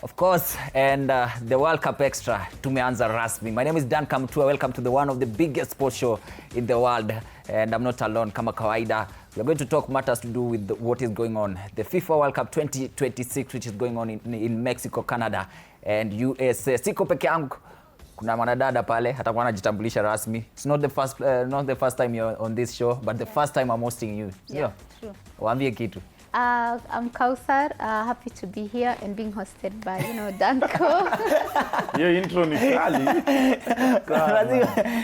Of course, and the World Cup Extra tumeanza rasmi. My name is Dan Kamtua. Welcome to the one of the biggest sports show in the world, and I'm not alone. Kama kawaida, we are going to talk matters to do with what is going on. The FIFA World Cup 2026, which is going on in Mexico, Canada, and USA. Siko peke yangu. Kuna mwanadada pale hatakuwa anajitambulisha rasmi. It's not the first time you're on this show, but the first time I'm hosting you. Yeah, true. Waambie kitu. I'm Kausar, happy to be here and being hosted by, Danko. Hiyo intro ni kali.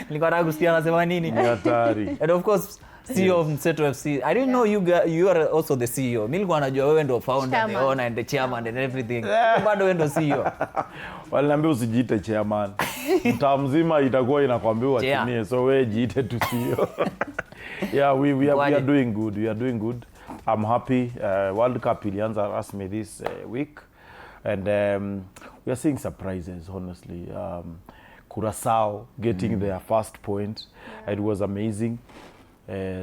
Nilikuwa nataka kusikia anasema nini? Ni hatari. And of course, CEO of Mseto FC. I didn't know you are also the CEO. Mimi nilikuwa najua wewe ndio founder, the owner and the chairman and everything. Bado wewe ndio CEO. Waliniambia usijiite chairman. Mtaa mzima itakuwa inakwambia watimie. So wewe jiite tu CEO. Yeah, we are doing good. We are doing good. I'm happy. World Cup ilianza rasmi this week, and we are seeing surprises, honestly. Curacao getting their first point. It was amazing.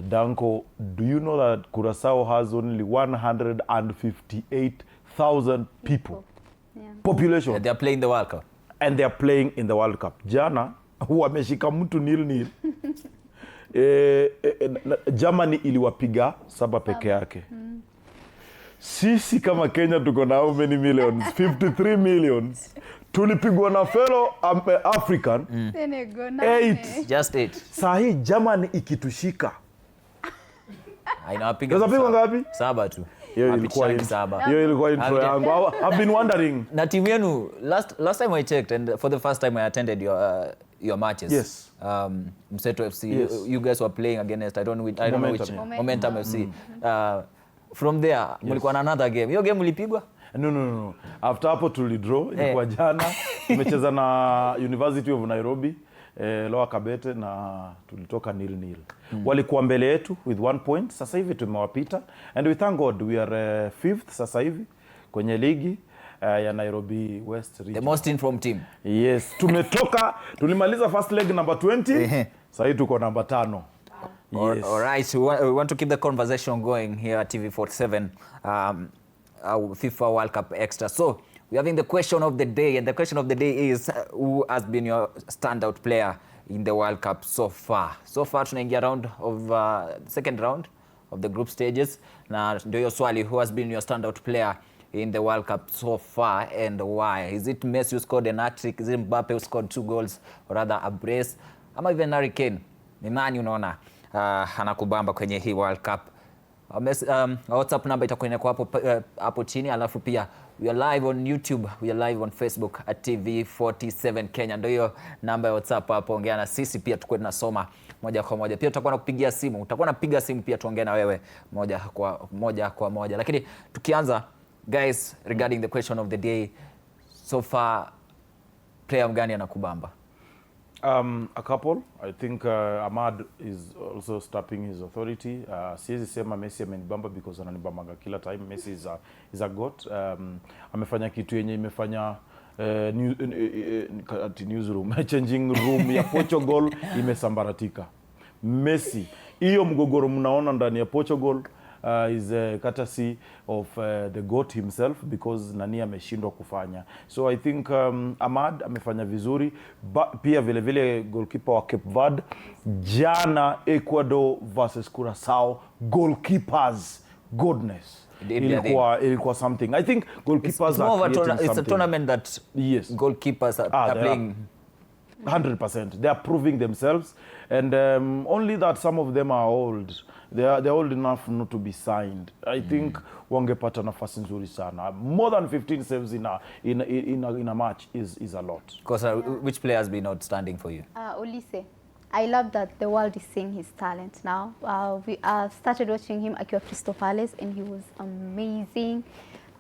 Danko, do you know that Curacao has only 158,000 people? Yeah. Population. And they are playing the World Cup. And they are playing in the World Cup. Jana, wameshika mtu 0-0. Germany iliwapiga 7 peke yake. Sisi kama Kenya tuko na how many millions? 53 millions. Tulipigwa na fellow African. 8. Just 8. Sahi Germany ikitushika. Inawapiga. Unapigwa ngapi? 7 tu. Hiyo ilikuwa intro yangu. I've been wondering. Na timu yenu last time I checked, and for the first time I attended your matches. Yes. Mseto FC. Yes. You guys were playing against I don't know which Momentum FC. From there, mlikuwa na another game. Hiyo game mlipigwa? No. After hapo tulidraw, ilikuwa jana. Tumecheza na University of Nairobi, Lower Kabete, na tulitoka 0-0. Walikuwa mbele yetu with 1 point. Sasa hivi tumewapita, and we thank God we are 5th sasa hivi kwenye ligi ya Nairobi West region. The most informed team. Yes, tulimaliza first leg number 20. Sasa hivi tuko number 5. Yes. All right, we want to keep the conversation going here at TV47, our FIFA World Cup Extra. So we're having the question of the day, and the question of the day is, who has been your standout player in the World Cup so far? So far tunaingia second round of the group stages, na ndio hiyo swali, who has been your standout player in the World Cup so far and why? Is it Messi who scored an hat-trick? Is it Mbappe who scored 2 goals, or rather a brace? Ama even Harry Kane? Ni nani unaona anakubamba kwenye hii World Cup? WhatsApp number itakuwa inakuwa hapo chini, alafu pia we are live on YouTube, we are live on Facebook at TV47 Kenya. Ndio hiyo namba ya WhatsApp hapo, ongea na sisi pia tukue tunasoma moja kwa moja. Pia tutakuwa nakupigia simu, utakuwa napiga simu pia tuongee na wewe moja kwa moja. Lakini tukianza guys, regarding the question of the day, so far player mgani anakubamba? A couple. I think Ahmad is also stepping his authority. Siwezi sema Messi amenibamba because ananibambaga kila time. Messi is a goat. Amefanya kitu yenye imefanya newsroom changing room ya Portugal imesambaratika. Messi, hiyo mgogoro mnaona ndani ya Portugal is courtesy of the GOAT himself, because nani ameshindwa kufanya. So I think Ahmad amefanya vizuri, pia vile vile goalkeeper wa Cape Verde jana, Ecuador versus Curacao, goalkeepers goodness. Ilikuwa something. I think goalkeepers it's a tournament that goalkeepers are playing 100%. They are proving themselves, and only that some of them are old. They're old enough not to be signed. I think wangepata nafasi nzuri sana. More than 15 saves in a match is a lot. Because which player has been outstanding for you? Olise. I love that the world is seeing his talent now. We started watching him at Crystal Palace, and he was amazing.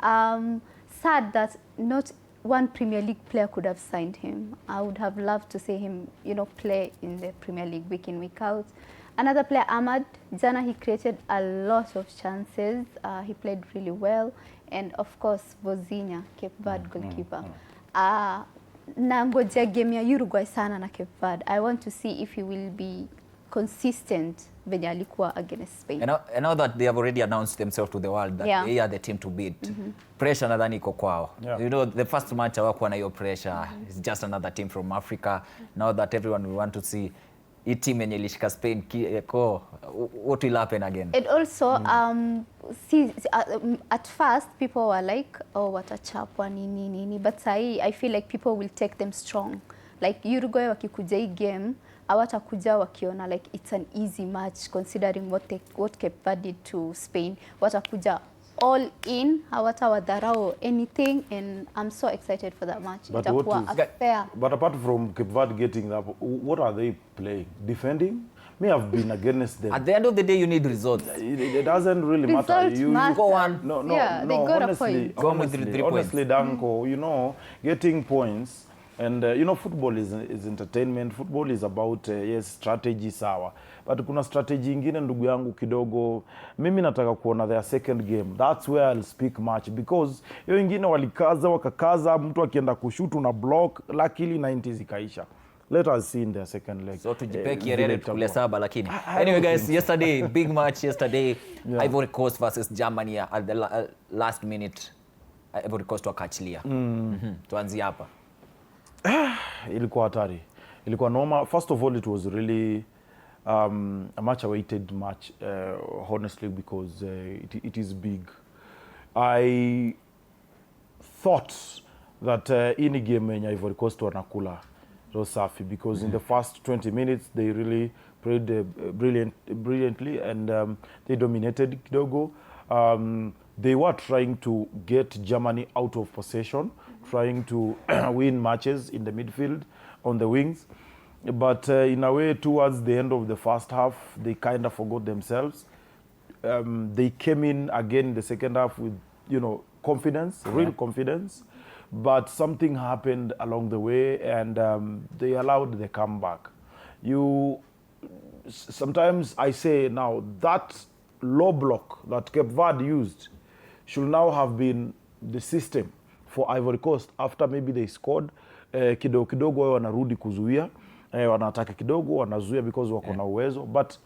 Sad that not one Premier League player could have signed him. I would have loved to see him, play in the Premier League week in, week out. Another player, Ahmad, jana he created a lot of chances. He played really well. And of course, Vozinha, Cape Verde goalkeeper. Nangojea game ya Uruguay sana na Cape Verde. I want to see if he will be consistent venye alikuwa against Spain. And now that they have already announced themselves to the world that they are the team to beat, pressure nadhani iko kwao. You know, the first match hawakuwa na hiyo pressure. It's just another team from Africa. Now that everyone will want to see hii team yenye ilishika Spain, what will happen again? And also, at first, people were like, oh, watachapwa nini. But I feel like people will take them strong. Like Uruguay wakikuja hii game, hawatakuja wakiona like it's an easy match considering what Cape Verde did to Spain. Watakuja all in, hawatawadharau anything, and I'm so excited for that match. Itakuwa fair. But apart from Cape Verde getting that, what are they playing? Defending? Me, I've been against them. At the end of the day, you need results. It doesn't really matter. You go on. No, they got honestly, a point. Go with 3 points. Honestly, Danko, you know, getting points. And you know, football is entertainment. Football is about yes, strategy sawa. But kuna strategy ingine ndugu yangu kidogo. Mimi nataka kuona their second game. That's where I'll speak much, because hiyo ingine walikaza wakakaza, mtu akienda kushutu na block, luckily 90 zikaisha. Let us see in their second leg. So tujipeki Herere kule saba lakini. Anyway guys, yesterday big match yesterday. Ivory Coast versus Germany at the last minute. Ivory Coast wakaachilia. Tuanzie hapa. Ilikuwa hatari. Ilikuwa noma. First of all, it was really a much awaited match, honestly, because it is big. I thought that any game in Ivory Coast wanakula Rosafi, because in the first 20 minutes they really played brilliantly, and they dominated kidogo. They were trying to get Germany out of possession, trying to win matches in the midfield, on the wings. But in a way, towards the end of the first half, they kind of forgot themselves. They came in again in the second half with, you know, confidence, real confidence. But something happened along the way, and they allowed the comeback. Sometimes I say now, that low block that Cape Verde used should now have been the system for Ivory Coast after maybe they scored. Kidogo wao wanarudi kuzuia, wanataka kidogo wanazuia because wako na uwezo, but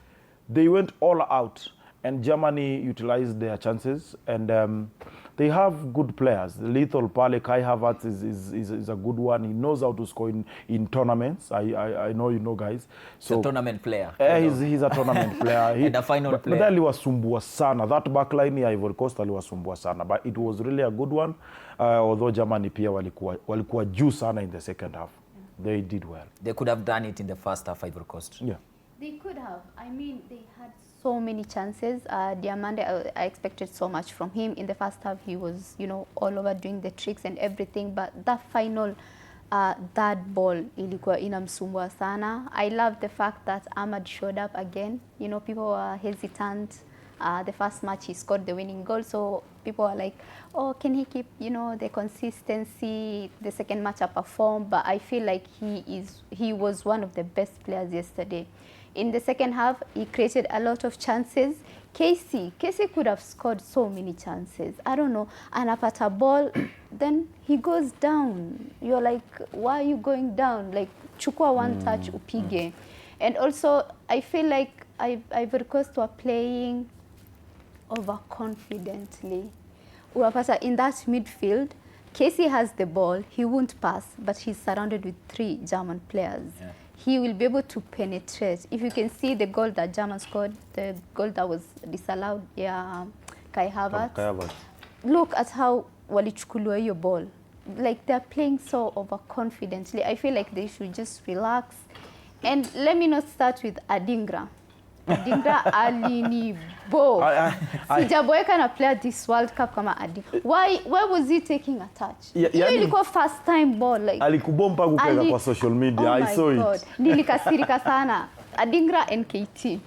they went all out, and Germany utilized their chances, and they have good players. Lethal pale, Kai Havertz is a good one. He knows how to score in tournaments. I know you know, guys. So a tournament player. He's a tournament player. And a final player. But aliwasumbua sana. That backline ya Ivory Coast aliwasumbua sana. But it was really a good one. Although Germany pia walikuwa juu sana in the second half. They did well. They could have done it in the first half, Ivory Coast. Yeah. They could have. I mean, they had so many chances. Diamande, I expected so much from him. In the first half, he was, you know, all over doing the tricks and everything. But that final third ball, ilikuwa inamsumbua sana. I love the fact that Ahmad showed up again. You know, people were hesitant. The first match, he scored the winning goal. So people were like, oh, can he keep, you know, the consistency? The second match, I performed. But I feel like he was one of the best players yesterday. In the second half, he created a lot of chances. Casey could have scored so many chances. I don't know. Anapata ball, then he goes down. You're like, why are you going down? Like, chukua one touch, upige. And also, I feel like Ivory Coast were playing overconfidently. In that midfield, Casey has the ball. He won't pass, but he's surrounded with 3 German players. Yeah. He will be able to penetrate. If you can see the goal that German scored, the goal that was disallowed, Kai Havertz. Look at how walichukuliwa hiyo ball. Like, they're playing so overconfidently. I feel like they should just relax. And let me not start with Adingra. Adingra alinibo. Sijaboeka na player this World Cup kama Adingra. Why was he taking a touch? Ilikuwa first time ball, like alikubomba kupeka kwa social media. I saw it. Nilikasirika sana. Adingra and KT.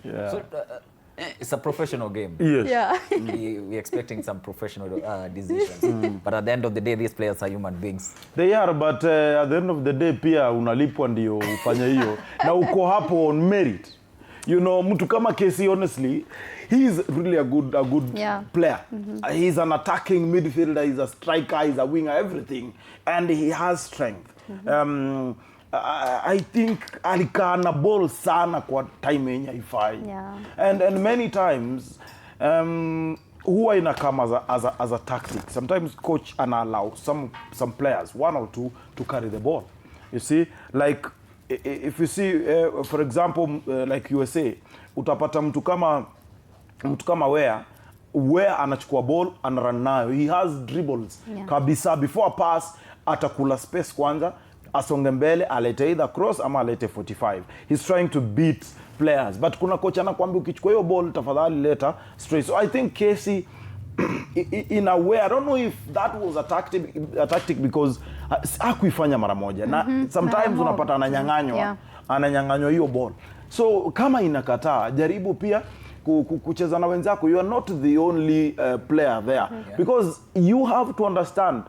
Yeah. So, it's a professional game. Yes. Yeah. We're expecting some professional decisions. But at the end of the day, these players are human beings. They are, but at the end of the day, pia unalipwa ndio ufanye hiyo. Na uko hapo on merit. You know, mtu kama Casey, honestly, he's really a good player. He's an attacking midfielder, he's a striker, he's a winger, everything. And he has strength. I think alikaa na ball sana kwa time yenye haifai. Yeah. And many times huwa inakama as a tactic. Sometimes coach ana allow some players, one or two, to carry the ball. You see, like if you see for example like USA, utapata mtu kama where anachukua ball and run nayo. He has dribbles kabisa. Before a pass atakula space kwanza, asonge mbele, alete either cross ama alete 45. He's trying to beat players, but kuna coach anakuambia ukichukua hiyo ball tafadhali leta straight. So I think Casey in a way, I don't know if that was a tactic because hakuifanya mara moja. Na sometimes unapata ananyang'anywa hiyo ball. So kama inakataa, jaribu pia kucheza na wenzako. You are not the only player there, because you have to understand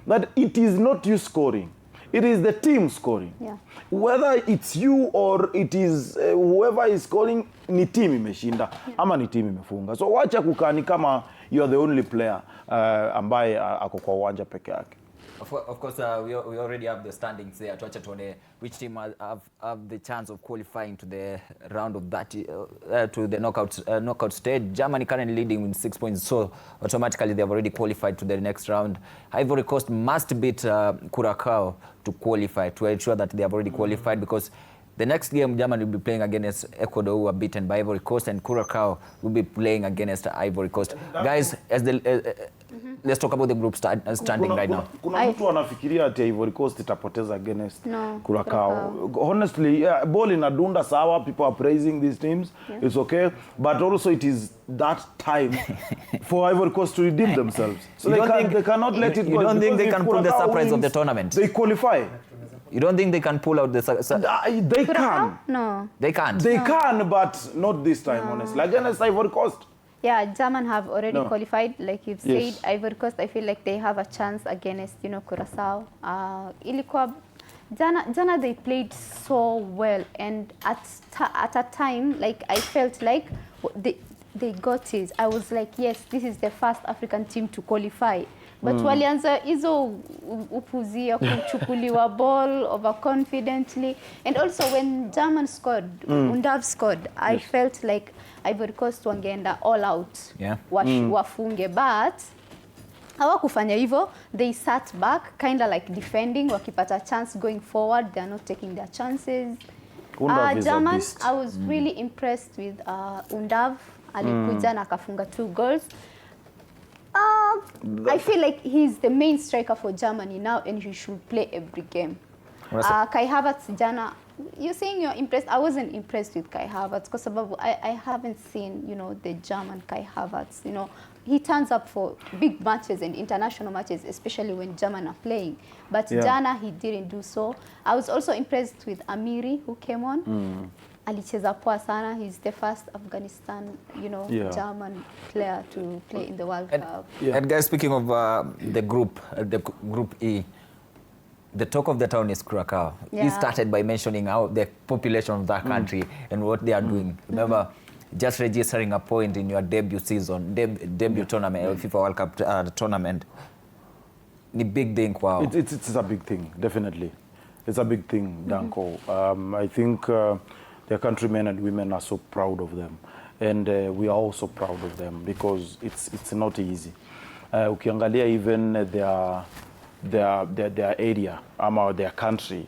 that it is not you scoring, it is the team scoring. Whether it's you or it is whoever is scoring, ni team imeshinda ama ni team imefunga. So wacha kukani kama you are the only player ambaye ako kwa uwanja peke yake. Of course, we already have the standings there. Tuacha tuone which team have the chance of qualifying to the round of that to the knockout stage. Germany currently leading with 6 points, so automatically they have already qualified to the next round. Ivory Coast must beat Curacao to qualify, to ensure that they have already qualified, because the next game Germany will be playing against Ecuador, who are beaten by Ivory Coast, and Curacao will be playing against Ivory Coast. Guys, as let's talk about the group standing right now. Kuna mtu anafikiria ati Ivory Coast itapoteza against Curacao. Honestly, ball inadunda sawa, people are praising these teams. It's okay, but also it is that time for Ivory Coast to redeem themselves. So they cannot let it go. You don't think they can pull the surprise of the tournament? They qualify. You don't think they can pull out the... They can. No. They can't? They can, but not this time, honestly. Against Ivory Coast. Yeah, German have already qualified, like you've said. Ivory Coast, I feel like they have a chance against, Curacao. Ilikuwa, Jana they played so well, and at a time, like I felt like they got it. I was like, yes, this is the first African team to qualify. But walianza hizo upuzia kuchukuliwa ball overconfidently, and also when German scored, Undav scored, I felt like Ivory Coast wangeenda all out, wafunge, but hawakufanya hivyo. They sat back, kind of like defending, wakipata chance going forward, they are not taking their chances. German, I was really impressed with Undav. Alikuja na akafunga 2 goals. I feel like he's the main striker for Germany now, and he should play every game. Kai Havertz, Jana, you're saying you're impressed. I wasn't impressed with Kai Havertz because I haven't seen, the German Kai Havertz. He turns up for big matches and international matches, especially when German are playing. But Jana, he didn't do so. I was also impressed with Amiri, who came on. Alicheza poa sana. He's the first Afghanistan, German player to play in the World Cup. And guys, speaking of the group E, the talk of the town is Curacao. He started by mentioning how the population of that country and what they are doing. Remember, just registering a point in your debut season, debut tournament, FIFA World Cup tournament. It's a big thing. Wow. It's a big thing, definitely. It's a big thing, Danko. I think their countrymen and women are so proud of them, and we are also proud of them because it's not easy. Ukiangalia even their area ama their country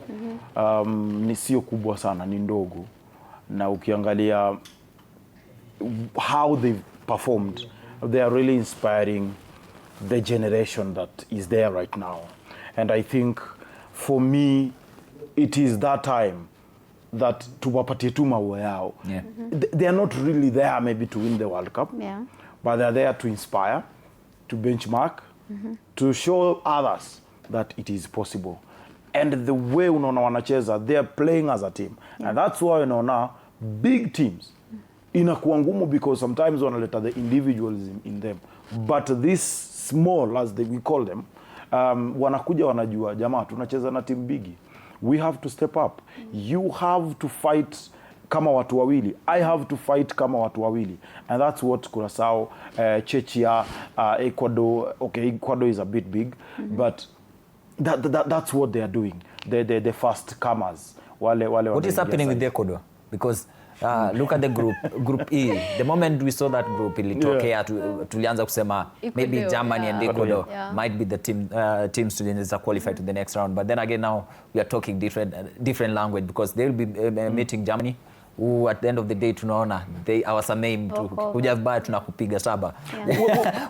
ni sio kubwa sana, ni ndogo, na ukiangalia how they've performed, they are really inspiring the generation that is there right now. And I think for me it is that time that tuwapatie tu maua yao. They are not really there maybe to win the World Cup, but they are there to inspire, to benchmark, to show others that it is possible. And the way unaona wanacheza, they are playing as a team. And that's why unaona big teams inakuwa ngumu, because sometimes wanaleta the individualism in them. But this small, as we call them, wanakuja wanajua, jamaa tunacheza na team bigi. We have to step up. You have to fight kama watu wawili. I have to fight kama watu wawili. And that's what Curacao, Czechia, Ecuador, okay, Ecuador is a bit big, but that's what they are doing. The first comers. What is happening with Ecuador? Because look at the group E. The moment we saw that group, ilitokea tulianza kusema maybe Germany and Ecuador might be the teams to qualify to the next round. But then again, now we are talking different language, because they will be meeting Germany, who at the end of the day tunaona they awasamei mtu kuja vibaya tunakupiga saba.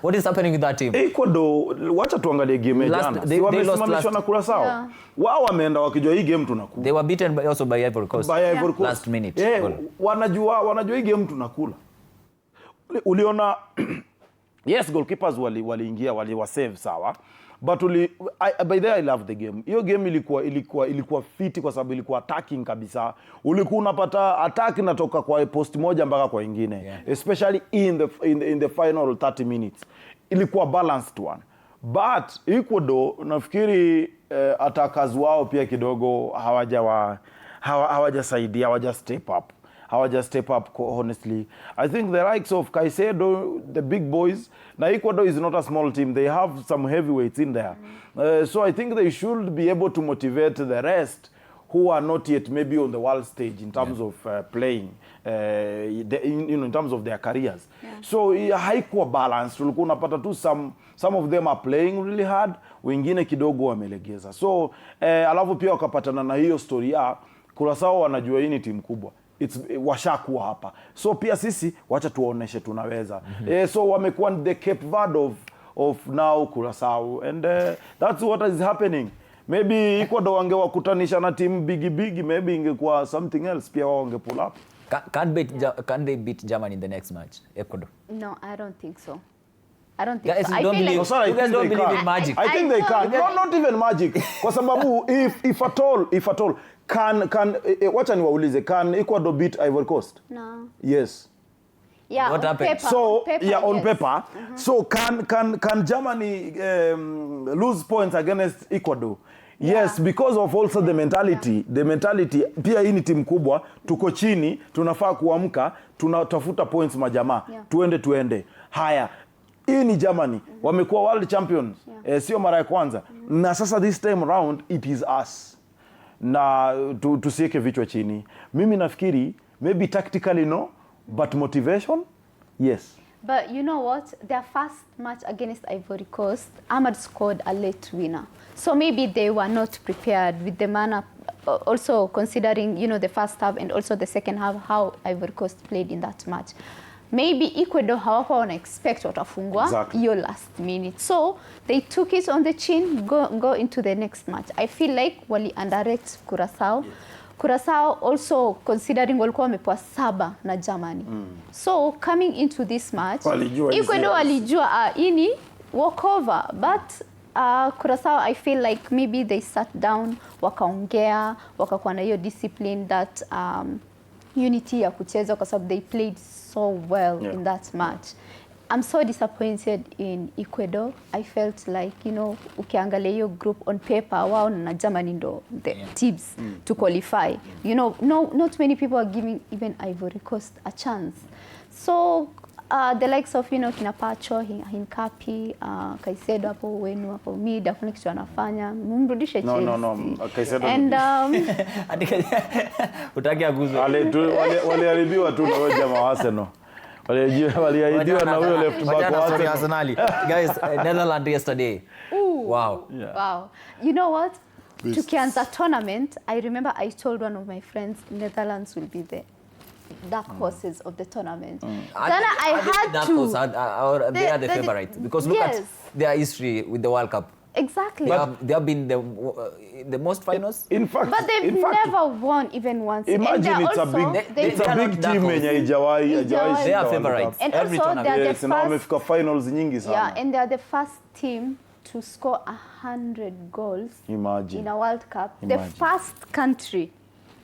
What is happening with that team? Ecuador, wacha tuangalie game jana. They wamesimamishwa na Curaçao. Wao wameenda wakijua hii game tunakula. They were beaten also by Ivory Coast. Last minute. Wanajua hii game tunakula. Uliona yes, goalkeepers waliingia waliwasave sawa. But by there I love the game. Hiyo game ilikuwa fiti kwa sababu ilikuwa attacking kabisa. Ulikuwa unapata attack inatoka kwa post moja mpaka kwa nyingine. Especially in the final 30 minutes. Ilikuwa balanced one. But Ecuador nafikiri attackers wao pia kidogo hawajasaidia, step up honestly. I think the likes of Caicedo, the big boys, now Ecuador is not a small team. They have some heavyweights in there. So I think they should be able to motivate the rest who are not yet maybe on the world stage in terms of playing, in terms of their careers. So haikuwa balance. Tulikuwa unapata tu some of them are playing really hard, wengine kidogo wamelegeza. So alafu pia wakapatana na hiyo story ya Curaçao wanajua hii ni timu kubwa. Washakuwa hapa. So pia sisi wacha tuoneshe tunaweza. So wamekuwa the Cape Verde of now Curaçao, and that's what is happening. Maybe Ecuador wangewakutanisha na team big, maybe ingekuwa something else, pia wao wange pull up. Can they beat Germany in the next match, Ecuador? No, I don't think so. I don't think guys, so. I feel like you guys don't believe in magic. I think they can. Not even magic. Kwa sababu if at all can wacha niwaulize, can Ecuador beat Ivory Coast? No. Yes. Yeah, what happened? Paper, so on paper, on yes. paper. So can Germany lose points against Ecuador? Yes, because of also the mentality. The mentality, pia hii ni timu kubwa, tuko chini, tunafaa kuamka, tunatafuta points majamaa. Tuende. Haya. Hii ni Germany. Wamekuwa world champions. Sio mara ya kwanza. Na sasa this time around it is us. Na tusieke vichwa chini. Mimi nafikiri maybe tactically no, but motivation yes. But you know what? Their first match against Ivory Coast, Ahmad scored a late winner. So maybe they were not prepared with the manner, also considering, the first half and also the second half, how Ivory Coast played in that match. Maybe Ecuador hawakuwa wana expect watafungwa hiyo last minute. So they took it on the chin, go into the next match. I feel like wali underrate Curaçao. Curaçao also considering walikuwa wamepewa 7 na Germany. So coming into this match, Ecuador walijua ini walkover, but Curaçao, I feel like maybe they sat down, wakaongea, wakakuwa na hiyo discipline, that unity ya kucheza, kwa sababu they played so well in that match. I'm so disappointed in Ecuador. I felt like, ukiangalia hiyo group on paper, wao na Germany ndo the teams to qualify. Not many people are giving even Ivory Coast a chance. So the likes of, kina Pacho, Hinkapi, Caicedo hapo wenu hapo mid, hakuna kitu anafanya. Mumrudishe Chelsea. No. Caicedo. And utaki aguzo. Waliaribiwa tu na wewe jamaa wa Arsenal. Waliaidiwa na huyo left back wa Arsenal. Guys, Netherlands yesterday. Wow. Wow. You know what? Tukianza tournament, I remember I told one of my friends, Netherlands will be the dark horses of the tournament. Then I had to. They are the favorites, because look at their history with the World Cup. Exactly. They have been the most finals. In fact, but they've never won even once. Imagine it's a big team yenye haijawahi. They are favorites. And also they are the first finals nyingi sana. Yeah, and they are the first team to score 100 goals in a World Cup. The first country.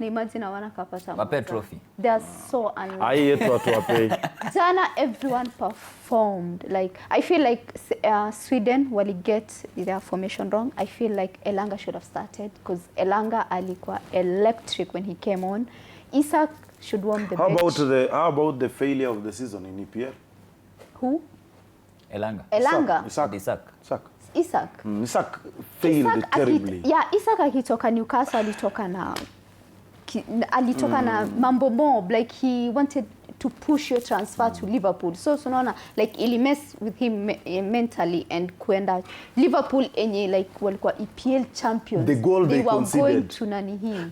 Imagine hawana kapata. Wape trophy. They are so unlucky. Jana everyone performed. Like, I feel like Sweden will get their formation wrong. I feel like Elanga should have started, because Elanga alikuwa electric when he came on. Isak should warm the bench. How about the failure of the season in EPL? Who? Elanga. Isak failed terribly. Isak akitoka Newcastle alitoka na mambo mob, like he wanted to push your transfer to Liverpool. So unaona like ili mess with him mentally and kwenda Liverpool enye like walikuwa EPL champions. The goal they conceded.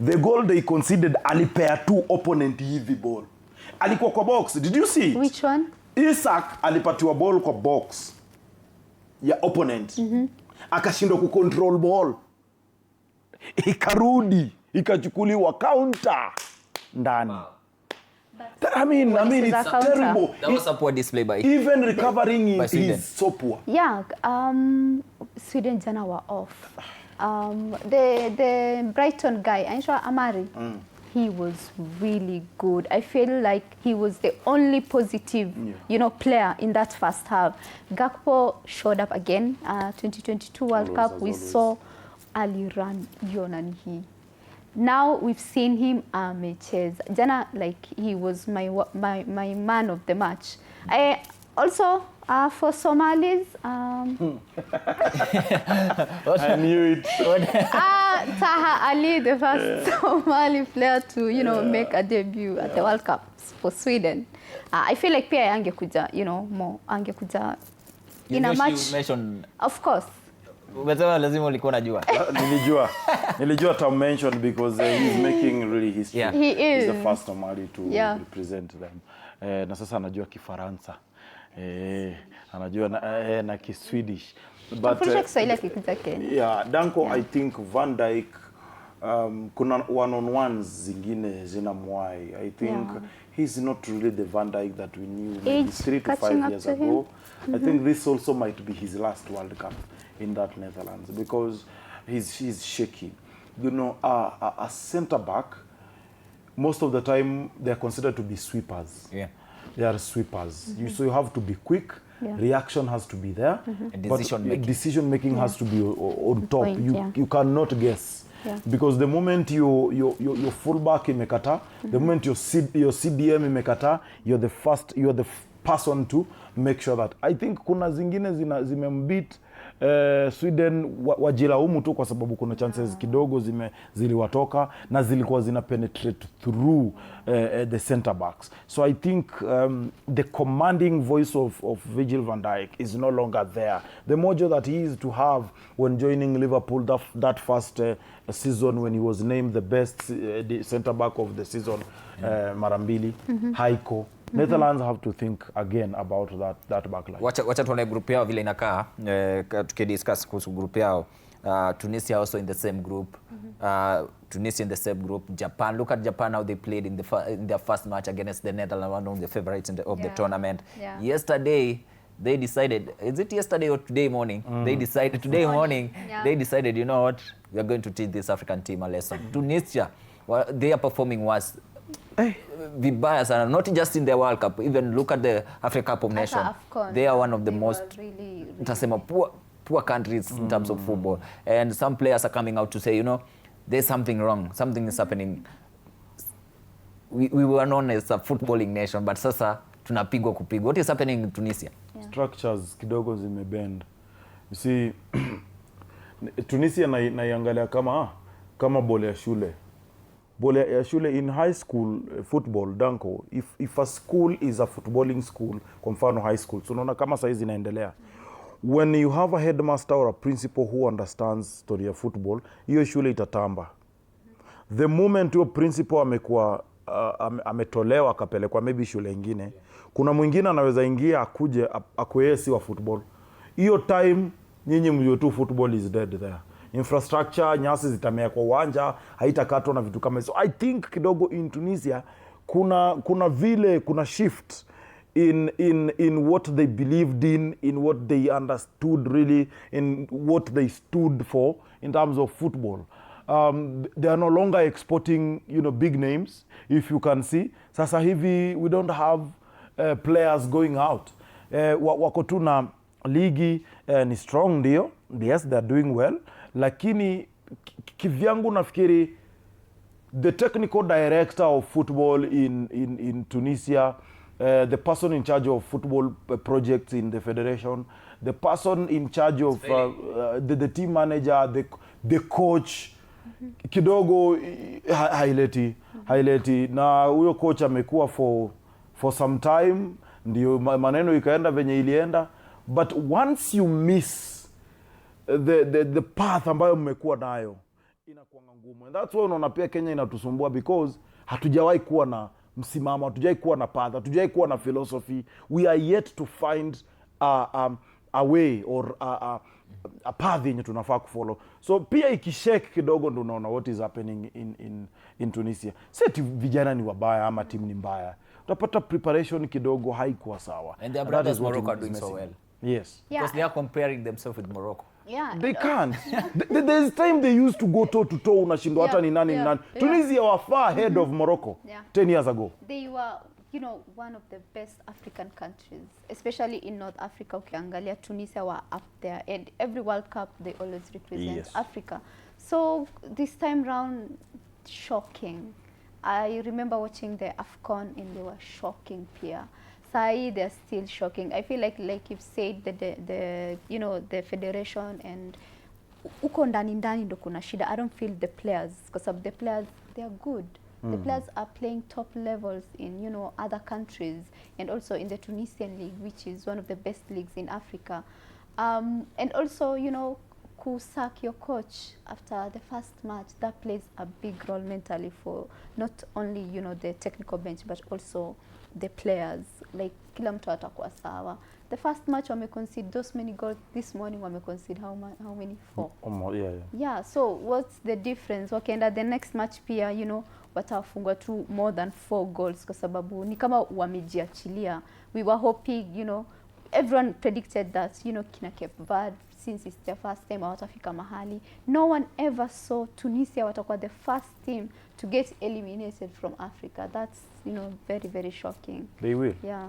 The goal they conceded alipea tu opponent hivi ball. Alikuwa kwa box. Did you see it? Which one? Isak alipatiwa ball kwa box ya opponent. Akashindwa kucontrol ball. Ikarudi, ikachukuliwa counter ndani. I mean it's terrible. That was a poor display by even recovering is so poor. Yeah, Sweden jana were off. The Brighton guy, Aisha Amari, he was really good. I feel like he was the only positive, player in that first half. Gakpo showed up again. 2022 World Cup, we saw Ali run Yonanhi. Now we've seen him amecheza. Jana, like, he was my man of the match. I also, for Somalis, I knew it. Taha Ali, the first Somali player to, make a debut at the World Cup for Sweden. I feel like pia angekuja, more angekuja in a match. Of course. Lazima ulikuwa unajua. Nilijua to mention because he's making really history. Yeah. He is. He's the first Somali to represent them. Na sasa anajua Kifaransa. Anajua na Kiswedish. But Danko, I think Van Dijk kuna one-on-ones zingine zinamwai. I think he's not really the Van Dijk that we knew maybe 3 to 5 years ago. I think this also might be his last World Cup in that Netherlands because he's shaky. A center back, most of the time they're considered to be sweepers. Yeah, they are sweepers. So you have to be quick. Reaction has to be there. And decision making has to be on top. You cannot guess. Because the moment your fullback imekata, the moment your CDM imekata, you're the person to make sure that. I think kuna zingine zimembeat Sweden wajilaumu tu kwa sababu kuna chances kidogo ziliwatoka na zilikuwa zina penetrate through the center backs. So I think the commanding voice of Virgil van Dijk is no longer there. The mojo that he is to have when joining Liverpool that first season when he was named the best center back of the season, Marambili, Haiko. Netherlands have to think again about that backline. Wacha tuone group yao vile inakaa, tukidiscuss kuhusu group yao. Tunisia also in the same group. Tunisia in the same group. Japan, look at Japan how they played in their first match against the Netherlands, one of the favorites of the tournament. Yesterday they decided, is it yesterday or today morning? They decided today morning. They decided, you know what, we are going to teach this African team a lesson. Tunisia, they are performing worse. Vibaya sana, not just in the World Cup, even look at the Africa Cup of Nations. They are one of the most poor countries in terms of football. And some players are coming out to say, there's something wrong, something is happening. We were known as a footballing nation, but sasa tunapigwa kupigwa. What is happening in Tunisia? Structures kidogo zimebend. You see, Tunisia naiangalia kama bole ya shule. Bole ya shule in high school football, Danko, if a school is a footballing school, kwa mfano high school, so unaona kama saizi inaendelea. When you have a headmaster or a principal who understands story of football, hiyo shule itatamba. The moment your principal ametolewa akapelekwa maybe shule ingine, kuna mwingine anaweza ingia akuje akwesi wa football. Hiyo time nyinyi mjue tu football is dead there. Infrastructure, nyasi zitamea kwa uwanja, haitakatwa na vitu kama hizo. I think kidogo in Tunisia kuna shift in what they believed in what they understood really, in what they stood for in terms of football. They are no longer exporting, big names, if you can see. Sasa hivi we don't have players going out. Wako tu na ligi ni strong ndio. Yes, they are doing well. Lakini kivyangu nafikiri the technical director of football in Tunisia the person in charge of football projects in the federation, the person in charge of the team manager, the coach, kidogo haileti na huyo coach amekuwa for some time, ndio maneno ikaenda venye ilienda, but once you miss the path ambayo mmekuwa nayo inakuwa ngumu, and that's why unaona pia Kenya inatusumbua, because hatujawahi kuwa na msimamo, hatujawahi kuwa na path, hatujawahi kuwa na philosophy. We are yet to find a way or a path yenye tunafaa kufollow. So pia ikishake kidogo ndo unaona what is happening in Tunisia. Seti vijana ni wabaya ama timu ni mbaya, utapata preparation kidogo haikuwa sawa. And their brothers Morocco are doing so well. Yes. Because they are comparing themselves with Morocco. Yeah. They can't. There's time they used to go toe to toe, unashindwa hata ni nani ni nani. Tunisia were far ahead of Morocco 10 years ago. They were, you know, one of the best African countries, especially in North Africa. Ukiangalia Tunisia were up there, and every World Cup they always represent Africa. So this time round, shocking. I remember watching the AFCON and they were shocking pia. Sai they're still shocking. I feel like you've said the you know, the federation and uko ndani ndo kuna shida. I don't feel the players, because of the players, they are good. The players are playing top levels in, you know, other countries, and also in the Tunisian league, which is one of the best leagues in Africa. And also, you know, sack your coach after the first match, that plays a big role mentally for not only, you know, the technical bench, but also the players. Like kila mtu atakuwa sawa. The first match wame concede those many goals. This morning wame concede how many? 4. Yeah, so what's the difference? Wakienda the next match pia, you know, watafungwa tu more than 4 goals kwa sababu ni kama wamejiachilia. We were hoping, you know, everyone predicted that, you know, kina Cape Verde, since it's their first time watafika mahali. No one ever saw Tunisia watakuwa the first team to get eliminated from Africa. That's, you know, very, very shocking. They will. Yeah.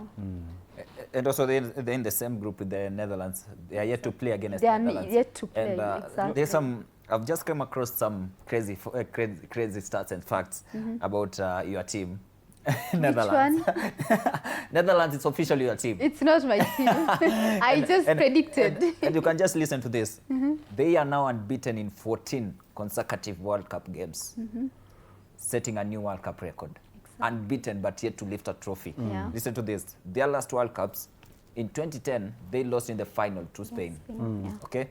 And also they're in the same group with the Netherlands. They are yet to play against the Netherlands. They are yet to play, and, exactly. There's some, I've just come across some crazy stats and facts about your team. Netherlands. Which one? Netherlands, it's officially your team. It's not my team. I just predicted. And you can just listen to this. They are now unbeaten in 14 consecutive World Cup games, setting a new World Cup record. Exactly. Unbeaten, but yet to lift a trophy. Yeah. Listen to this. Their last World Cups, in 2010, they lost in the final to Spain. Yeah. Okay?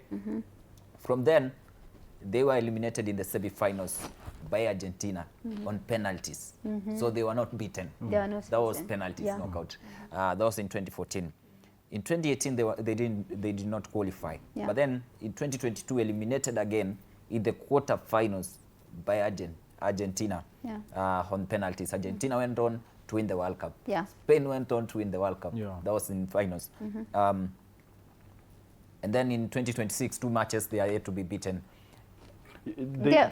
From then, they were eliminated in the semi-finals by Argentina on penalties. So they were not beaten. They were not that was beaten. penalties, knockout. That was in 2014. In 2018, they did not qualify. Yeah. But then in 2022, eliminated again in the quarter-finals by Argentina on penalties. Argentina went on to win the World Cup. Yeah. Spain went on to win the World Cup. Yeah. That was in finals. And then in 2026, 2 matches, they are yet to be beaten.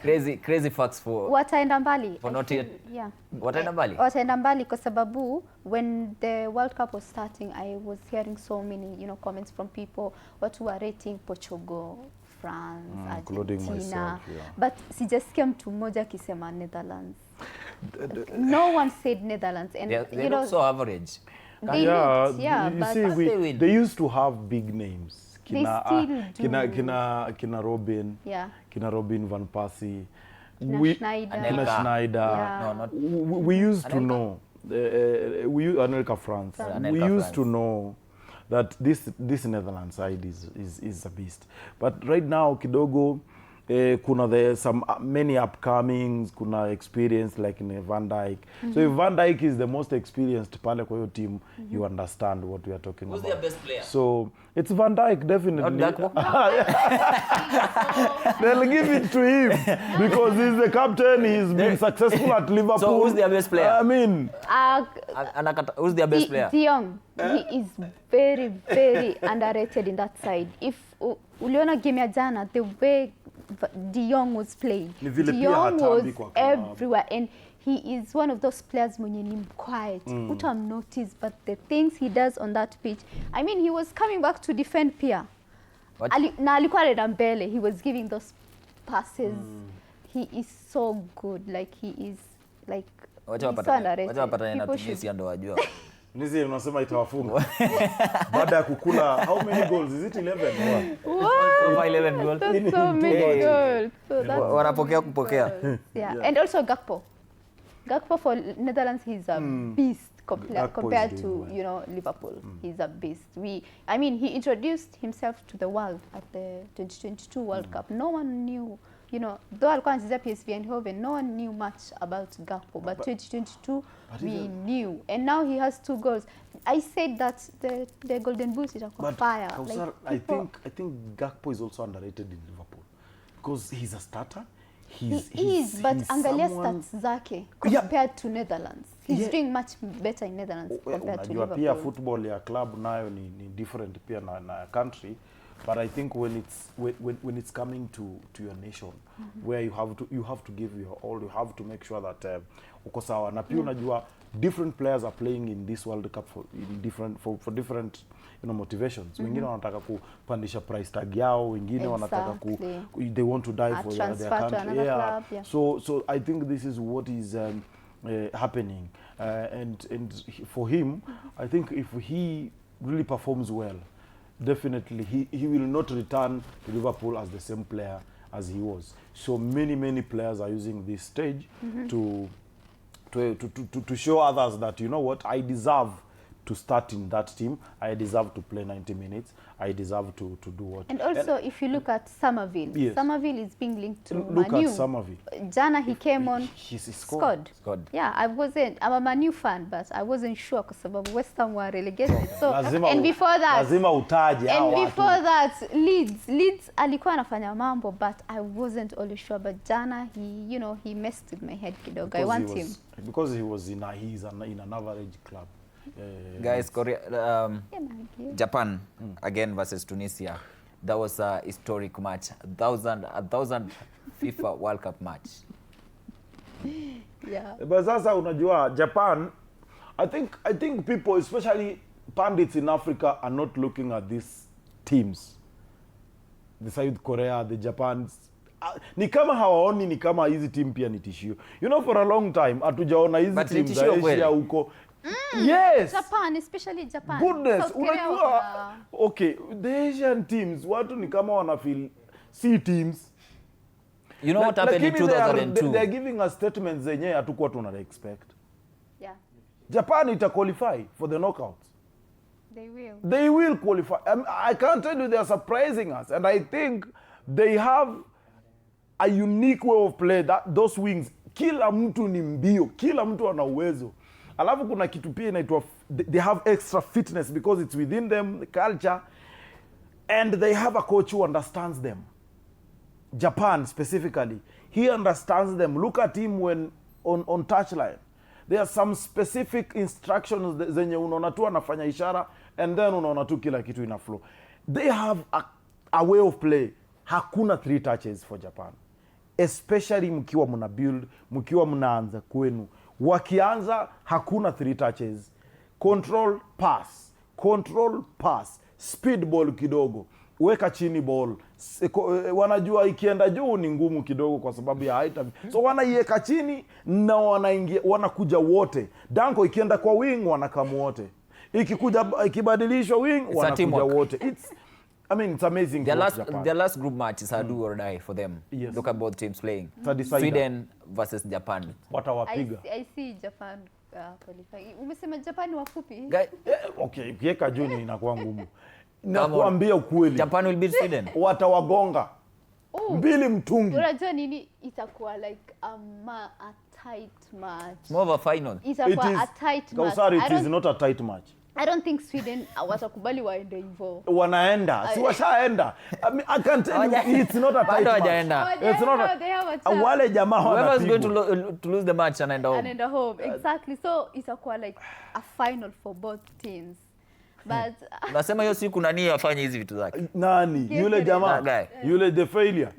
Crazy facts for wataenda mbali for not yet. Yeah, wataenda mbali kwa sababu when the World Cup was starting, I was hearing so many, you know, comments from people watu were rating Portugal, France, Argentina, but sijasikia mtu mmoja akisema Netherlands. No one said Netherlands, and you know, so average. They they used to have big names. Kina Robin, kina Robin van Persie, Schneider. No, we used to know Anelka France. We used to know that this Netherlands side is a beast. But right now kidogo kuna some many upcomings, kuna experience like in Van Dijk. So if Van Dijk is the most experienced pale kwa hiyo team, you understand what we are talking about. Who's their best player? So it's Van Dijk, definitely. They'll give it to him because he's the captain. He's been successful at Liverpool. So who's their best player? I mean, who's their best player? De Jong. He is very, very underrated in that side. If uliona game ya jana, the way De Jong was playing, De Jong was everywhere, and he is one of those players mwenye ni quiet. Utam notice, but the things he does on that pitch, I mean, he was coming back to defend pia. Na alikuwa reda mbele, he was giving those passes. He is so good, like he is like wacha wapatane na Tunisia ndo wajua. Nizi unasema itawafunga. Baada ya kukula how many goals? Is it 11? Wow. 11 goals. That's so many goals. So that's Wanapokea kupokea. Yeah. And also Gakpo. Gakpo for Netherlands, he's a beast compared to, you know, Liverpool. He's a beast. I mean, he introduced himself to the world at the 2022 World Cup. No one knew, you know, though alikuwa anachezea PSV Eindhoven, no one knew much about Gakpo. But 2022, we knew. And now he has 2 goals. I said that the Golden Boot is on fire. Kausar, like, I think Gakpo is also underrated in Liverpool because he's a starter. He is, but angalia stats zake compared to Netherlands. He's doing much better in Netherlands compared to Liverpool. Pia football ya club nayo ni different pia na country, but I think when it's coming to your nation, where you have to give your all, you have to make sure that uko sawa. Na pia unajua different players are playing in this World Cup for different, you know, motivations. Wengine wanataka kupandisha price tag yao, wengine wanataka they want to die for their country. Club, yeah. So I think this is what is happening, and for him, I think if he really performs well, definitely he will not return to Liverpool as the same player as he was. So many players are using this stage to show others that, you know what, I deserve to start in that team. I deserve to play 90 minutes. I deserve to do what. And also, if you look at Somerville, yes. Somerville is being linked to Look Manu. at Somerville. Jana, he came on, he scored. Yeah, I'm a Manu fan, but I wasn't sure because West Ham were relegated. So, and before that, Leeds alikuwa anafanya mambo, but I wasn't always sure. But Jana, he messed with my head kidogo. I want him because he's in an average club. Guys, Korea, Japan again versus Tunisia. That was a historic match. A thousand FIFA World Cup match. Yeah. But sasa unajua Japan, I think people, especially pundits in Africa, are not looking at these teams. The South Korea, the Japans. Ni kama hawaoni ni kama hizi team pia ni tishio. You know, for a long time hatujaona hizi teams za Asia huko. Yes. Japan, especially Japan. Goodness, unajua, okay, the Asian teams, watu ni kama wana feel C teams. You know what happened in 2002? They are giving us statements zenye hatukuwa tuna expect. Yeah. Japan ita qualify for the knockouts. They will qualify. I can't tell you they are surprising us, and I think they have a unique way of play, that those wings, kila mtu ni mbio, kila mtu ana uwezo. Alafu kuna kitu pia inaitwa, they have extra fitness because it's within them, the culture, and they have a coach who understands them. Japan specifically, he understands them. Look at him when on touchline. There are some specific instructions zenye unaona tu anafanya ishara, and then unaona tu kila kitu ina flow. They have a way of play. Hakuna 3 touches for Japan, especially mkiwa mna build, mkiwa mnaanza kwenu. Wakianza hakuna 3 touches. Control pass, speed ball kidogo, weka chini ball. Wanajua ikienda juu ni ngumu kidogo kwa sababu ya height. So wanaiweka chini na wanaingia, wanakuja wote. Danko ikienda kwa wing wanakamu wote. Ikibadilishwa wing wanakuja wote. It's amazing. Their last group match is a do or die for them. Yes. Look at both teams playing. Sweden versus Japan. Watawapiga. I see Japan qualifying. Umesema Japan wafupi? Okay, kieka juu inakuwa ngumu. Nakuambia ukweli. Japan will beat Sweden. Watawagonga. 2 mtungi. Unajua nini itakuwa like a tight match. More of a final. Itakuwa a tight match. Sorry, it is not a tight match. I don't think Sweden watakubali waende hivyo. Wanaenda. Si washaenda. I can tell you it's not a tight match. It's not wale jamaa whoever is going to lose the match anaenda home. Exactly. So itakuwa like a final for both teams. But nasema hiyo siku nani afanye hizi vitu zake? Nani? Yule jamaa. Yule the failure.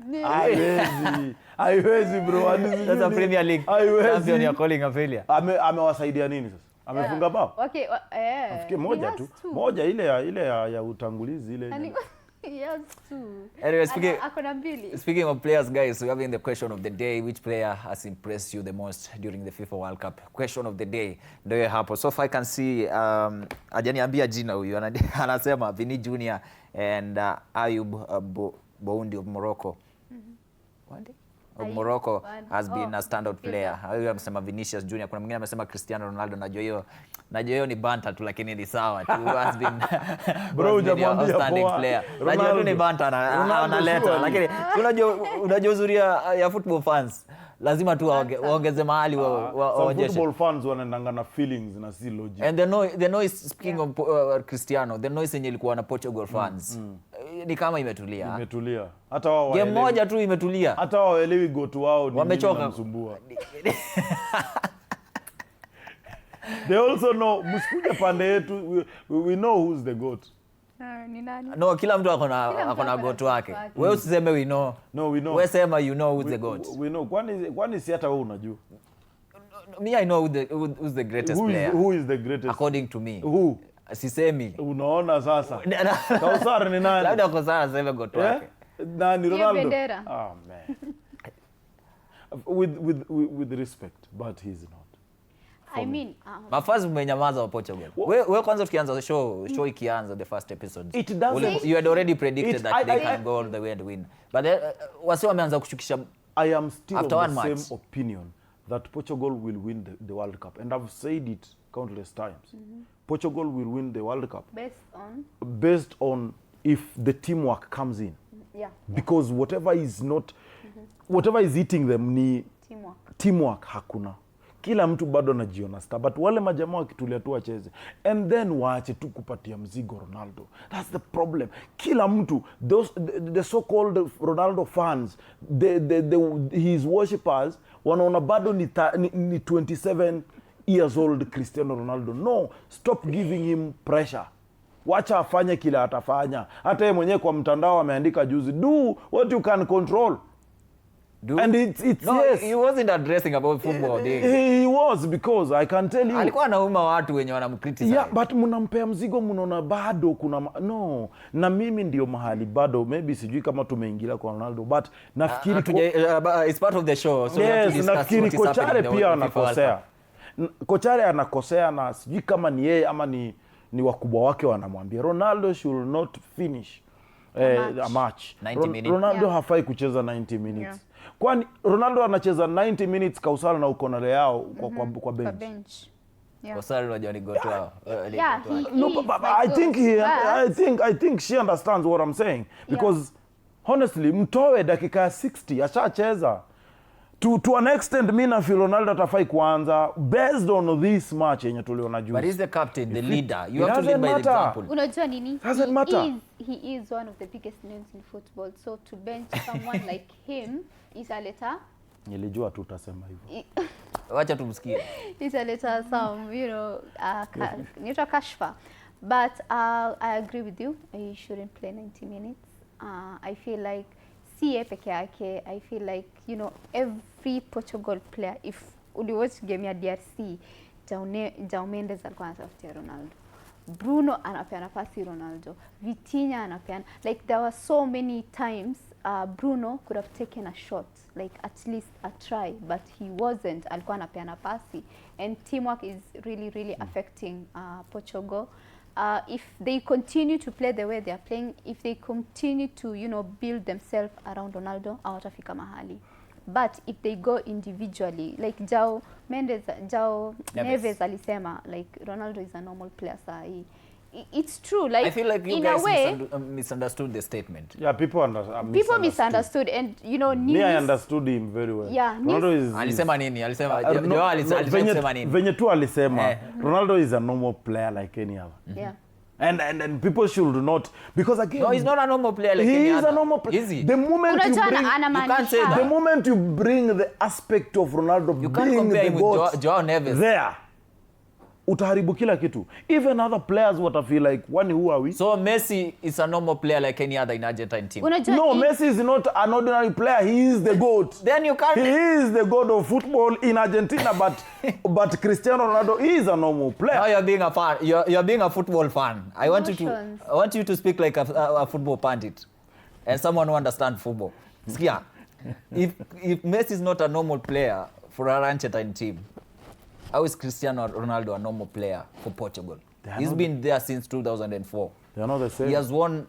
Haiwezi bro. That's a Premier League champion you're calling a failure. Amewasaidia nini sasa? Amefunga bao? Okay, Afikie moja tu. Moja ile ya utangulizi ile. players too. Anyway, speaking of players, guys, we're having the question of the day. Which player has impressed you the most during the FIFA World Cup? Question of the day. Ndio hapo. So far I can see ajaniambia jina huyu anasema Vini Junior and Ayub Boundi of Morocco. Of Morocco has been a standout player. Huyu amesema Vinicius Junior. Kuna mwingine amesema Cristiano Ronaldo. Najua hiyo ni banta tu, lakini ni sawa tu. Has been bro, outstanding player. Najua tu ni banta analeta, lakini unajua uzuri ya football fans lazima tu waongeze mahali waonyeshe. Football fans wanaendanga na feelings na si logic. And the noise, speaking of Cristiano, the noise yenye ilikuwa na Portugal fans ni kama imetulia. Hata wao game moja tu imetulia. Hata wao elewi gotu wao ni wamechoka msumbua. They also know msikuja pande yetu, we know who's the goat. Ni nani? No, kila mtu akona goat wake. Wewe usiseme we know. No, we know. Wewe sema you know who's the goat. We know. Kwani si hata wewe unajua? Me, I know who's the greatest player. Who is the greatest? According to me. Who? Sisemi. Unaona sasa. Kausar ni nani? Labda Kausar sema goat wake. Nani Ronaldo? Oh man. With respect, but he's not. I mean, mafazi mmenyamaza wa Portugal. Wewe kwanza tukianza show ikianza the first episode. It doesn't. You had already predicted that they can go all the way and win. But wasi wameanza kushukisha. I am still after of the same opinion that Portugal will win the World Cup, and I've said it countless times. Portugal will win the World Cup based on if the teamwork comes in. Because whatever is eating them ni teamwork hakuna. Kila mtu bado anajiona star, but wale majamaa wakitulia tu wacheze and then waache tu kupatia mzigo Ronaldo. That's the problem. Kila mtu, the so-called Ronaldo fans, his worshippers wanaona bado ni 27 years old Cristiano Ronaldo. No, stop giving him pressure. Wacha afanye kila atafanya. Hata yeye mwenyewe kwa mtandao ameandika juzi, do what you can control. And it's no, yes. He wasn't addressing about football. He was, because I can tell you. Alikuwa anauma watu wenye wanamcriticize. Yeah, but mnampea mzigo, mnaona bado kuna no. Na mimi ndio mahali bado, maybe sijui kama tumeingilia kwa Ronaldo, but nafikiri it's part of the show. So yes, nafikiri Kochare pia anakosea. Kochare anakosea, na sijui kama ni yeye ama ni wakubwa wake wanamwambia Ronaldo should not finish a match. 90 minutes. Ronaldo hafai kucheza 90 minutes. Kwani Ronaldo anacheza 90 minutes Kausala na uko na Leao kwa bench. Kausala unajua ni goat wao. No, but I think she understands what I'm saying, because honestly mtoe dakika 60 ashacheza. To an extent mimi na Ronaldo atafai kuanza based on this match yenye tuliona juzi. But he's the captain, the leader. You have to lead by the example. Unajua nini? Doesn't matter. He is one of the biggest names in football. So to bench someone like him is a letter. Nilijua tu utasema hivyo. Wacha tumsikie. It's a letter some, neutral kashfa. But I agree with you. He shouldn't play 90 minutes. I feel like peke yake, I feel like, every Portugal player, if uliwatch game ya DRC, Jao Mendes alikuwa anatafutia Ronaldo. Bruno anapeana pasi Ronaldo. Vitinha anapeana. Like there were so many times Bruno could have taken a shot, like at least a try, but he wasn't. Alikuwa anapeana pasi. And teamwork is really affecting Portugal. If they continue to play the way they are playing, if they continue to, build themselves around Ronaldo, hawatafika mahali. But if they go individually, like Jao Neves alisema, like Ronaldo is a normal player sahi. It's true. Like, I feel like you guys misunderstood the statement. Yeah, people misunderstood, and me, I understood him very well. Yeah, Ronaldo is alisema nini? Alisema nini? Venye tu alisema, Ronaldo is a normal player like any other. Yeah. And people should not, because again, no, he's not a normal player like any other. He is a normal player. Is he? The moment you can't say that. The moment you bring the aspect of Ronaldo, you can't compare him with Joao Neves. There, utaharibu kila kitu. Even other players what I feel like, who are we? So Messi is a normal player like any other in Argentine team. No, Messi is not an ordinary player. He is the GOAT. Then you can't. He is the GOAT of football in Argentina, but Cristiano Ronaldo is a normal player. Now you're being a fan. You're being a football fan. I want you to speak like a football pundit. and someone who understands football. Skia, if Messi is not a normal player for a Argentine team, how is Cristiano Ronaldo a normal player for Portugal? He's been there since 2004. They are not the same. He has won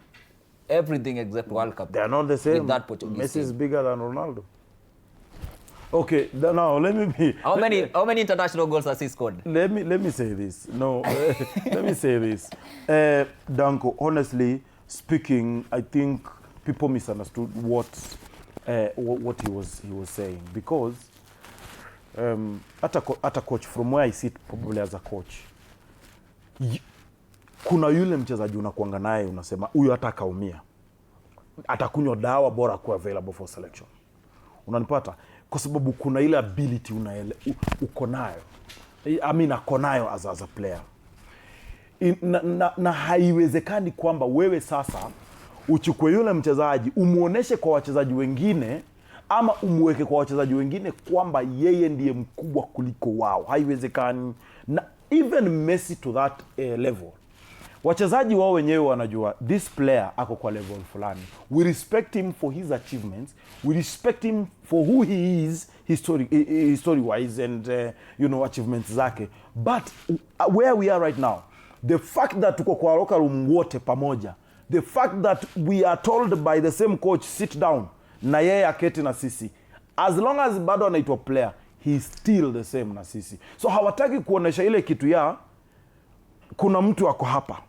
everything except World Cup. They are not the same. With that Portuguese Messi team. is bigger than Ronaldo. Okay, now let me be. How many international goals has he scored? Let me say this. No, let me say this. Danko, honestly speaking, I think people misunderstood what he was saying, because at a coach, from where I sit probably as a coach, kuna yule mchezaji unakuanga naye unasema huyu hata kaumia atakunywa dawa bora kuwa available for selection. Unanipata? Kwa sababu kuna ile ability uko nayo. I mean ako nayo as a player. Na haiwezekani kwamba wewe sasa uchukue yule mchezaji umuoneshe kwa wachezaji wengine ama umweke kwa wachezaji wengine kwamba yeye ndiye mkubwa kuliko wao. Haiwezekani. Na even Messi to that level. Wachezaji wao wenyewe wanajua this player ako kwa level fulani. We respect him for his achievements. We respect him for who he is history wise and achievements zake. But where we are right now, the fact that tuko kwa locker room wote pamoja, the fact that we are told by the same coach sit down na yeye aketi na sisi, as long as bado anaitwa player, he is still the same na sisi. So hawataki kuonesha ile kitu ya kuna mtu ako hapa.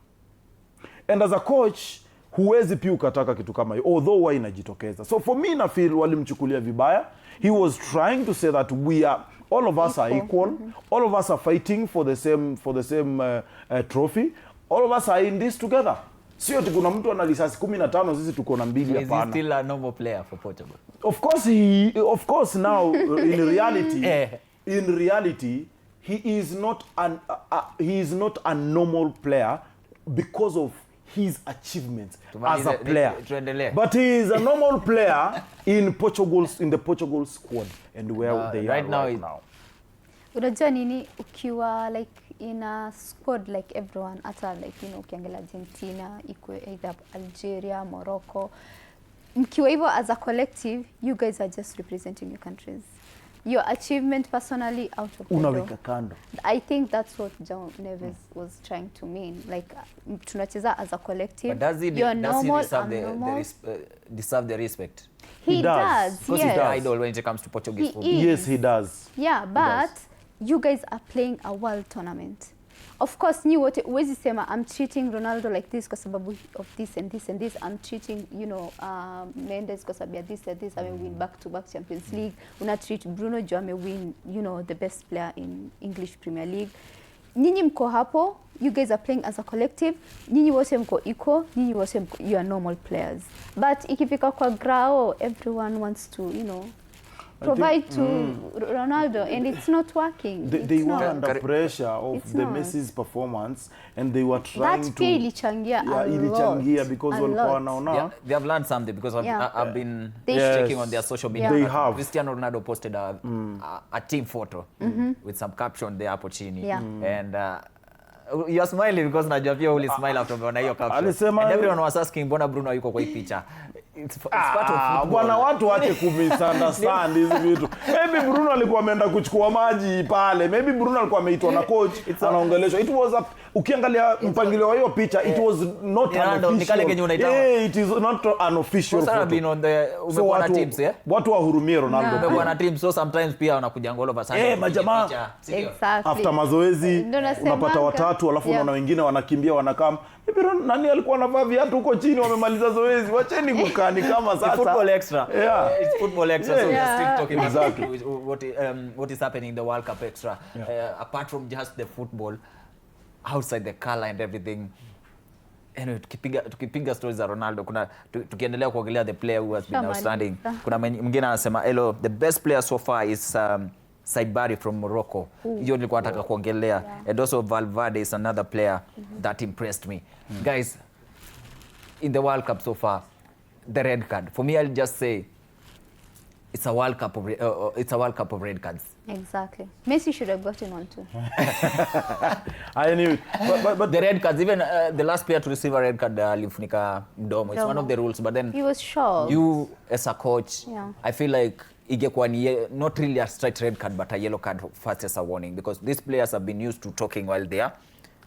And as a coach, huwezi pia ukataka kitu kama hiyo, although why inajitokeza. So for me, na feel walimchukulia vibaya. He was trying to say that all of us are equal. All of us are fighting for the same trophy. All of us are in this together. Sio ati kuna mtu ana risasi 15 sisi tuko na 2 hapana. Is he still a normal player for Portugal? Of course now in reality he is not a normal player because of his achievements as a player. But he is a normal player in the Portugal squad and where they are right now. Unajua nini, ukiwa like in a squad like everyone, hata like ukiangalia Argentina, either Algeria, Morocco, mkiwa hivyo as a collective, you guys are just representing your countries. Your achievement personally out of unaweka kando. I think that's what João Neves was trying to mean. Like tunacheza as a collective. But does he deserve the respect? He does. Because he's the idol when it comes to Portuguese football. Yes, he does. Yeah, but you guys are playing a world tournament. Of course, ni wote uwezi sema I'm treating Ronaldo like this kwa sababu of this and this and this. I'm treating, Mendes kwa sababu ya this and this. I win back-to-back Champions League. Una treat Bruno jo win, the best player in English Premier League. Nyinyi mko hapo, you guys are playing as a collective. Nyinyi wote mko equal, nyinyi wote you are normal players. But ikifika kwa grao, everyone wants to, provide to Ronaldo, and it's not working. They were under pressure of the Messi's performance, and they were trying that ilichangia because they have learned something, because I've been checking on their social media. They have. Cristiano Ronaldo posted a team photo with some caption there hapo chini, and you're smiling because najua pia uli smile after umeona hiyo caption. And everyone was asking mbona Bruno yuko kwa hii picha. It's part of football. Bwana watu wache kumisunderstand hizi vitu. Maybe Bruno alikuwa ameenda kuchukua maji pale. Maybe Bruno alikuwa ameitwa na coach anaongeleshwa. It was ukiangalia mpangilio wa hiyo picha, it was not an official. It is not an official photo. Umekuwa na teams, watu wahurumie Ronaldo. Umekuwa na teams, so sometimes pia wanakuja ngolo basa. Majamaa. Exactly. After mazoezi unapata watatu alafu unaona wengine wanakimbia wanakam. Nani alikuwa anavaa viatu huko chini wamemaliza zoezi? Wacheni kukani kama sasa. It's football extra. It's football extra. So we're still talking exactly about what is happening in the World Cup extra. Apart from just the football, outside the color and everything. Anyway, tukipiga stories za Ronaldo, tukiendelea kuongelea the player who has been outstanding. Kuna mwingine anasema the best player so far is Saibari from Morocco. Hiyo nilikuwa nataka kuongelea. And also Valverde is another player that impressed me. Guys, in the World Cup so far, the red card. For me, I'll just say it's a World Cup of red cards. Exactly. Messi should have gotten one too. I knew it. But the red cards, even the last player to receive a red card, alifunika mdomo. It's one of the rules, but then he was shocked. You as a coach, yeah. I feel like ingekuwa not really a straight red card, but a yellow card first as a warning, because these players have been used to talking while they are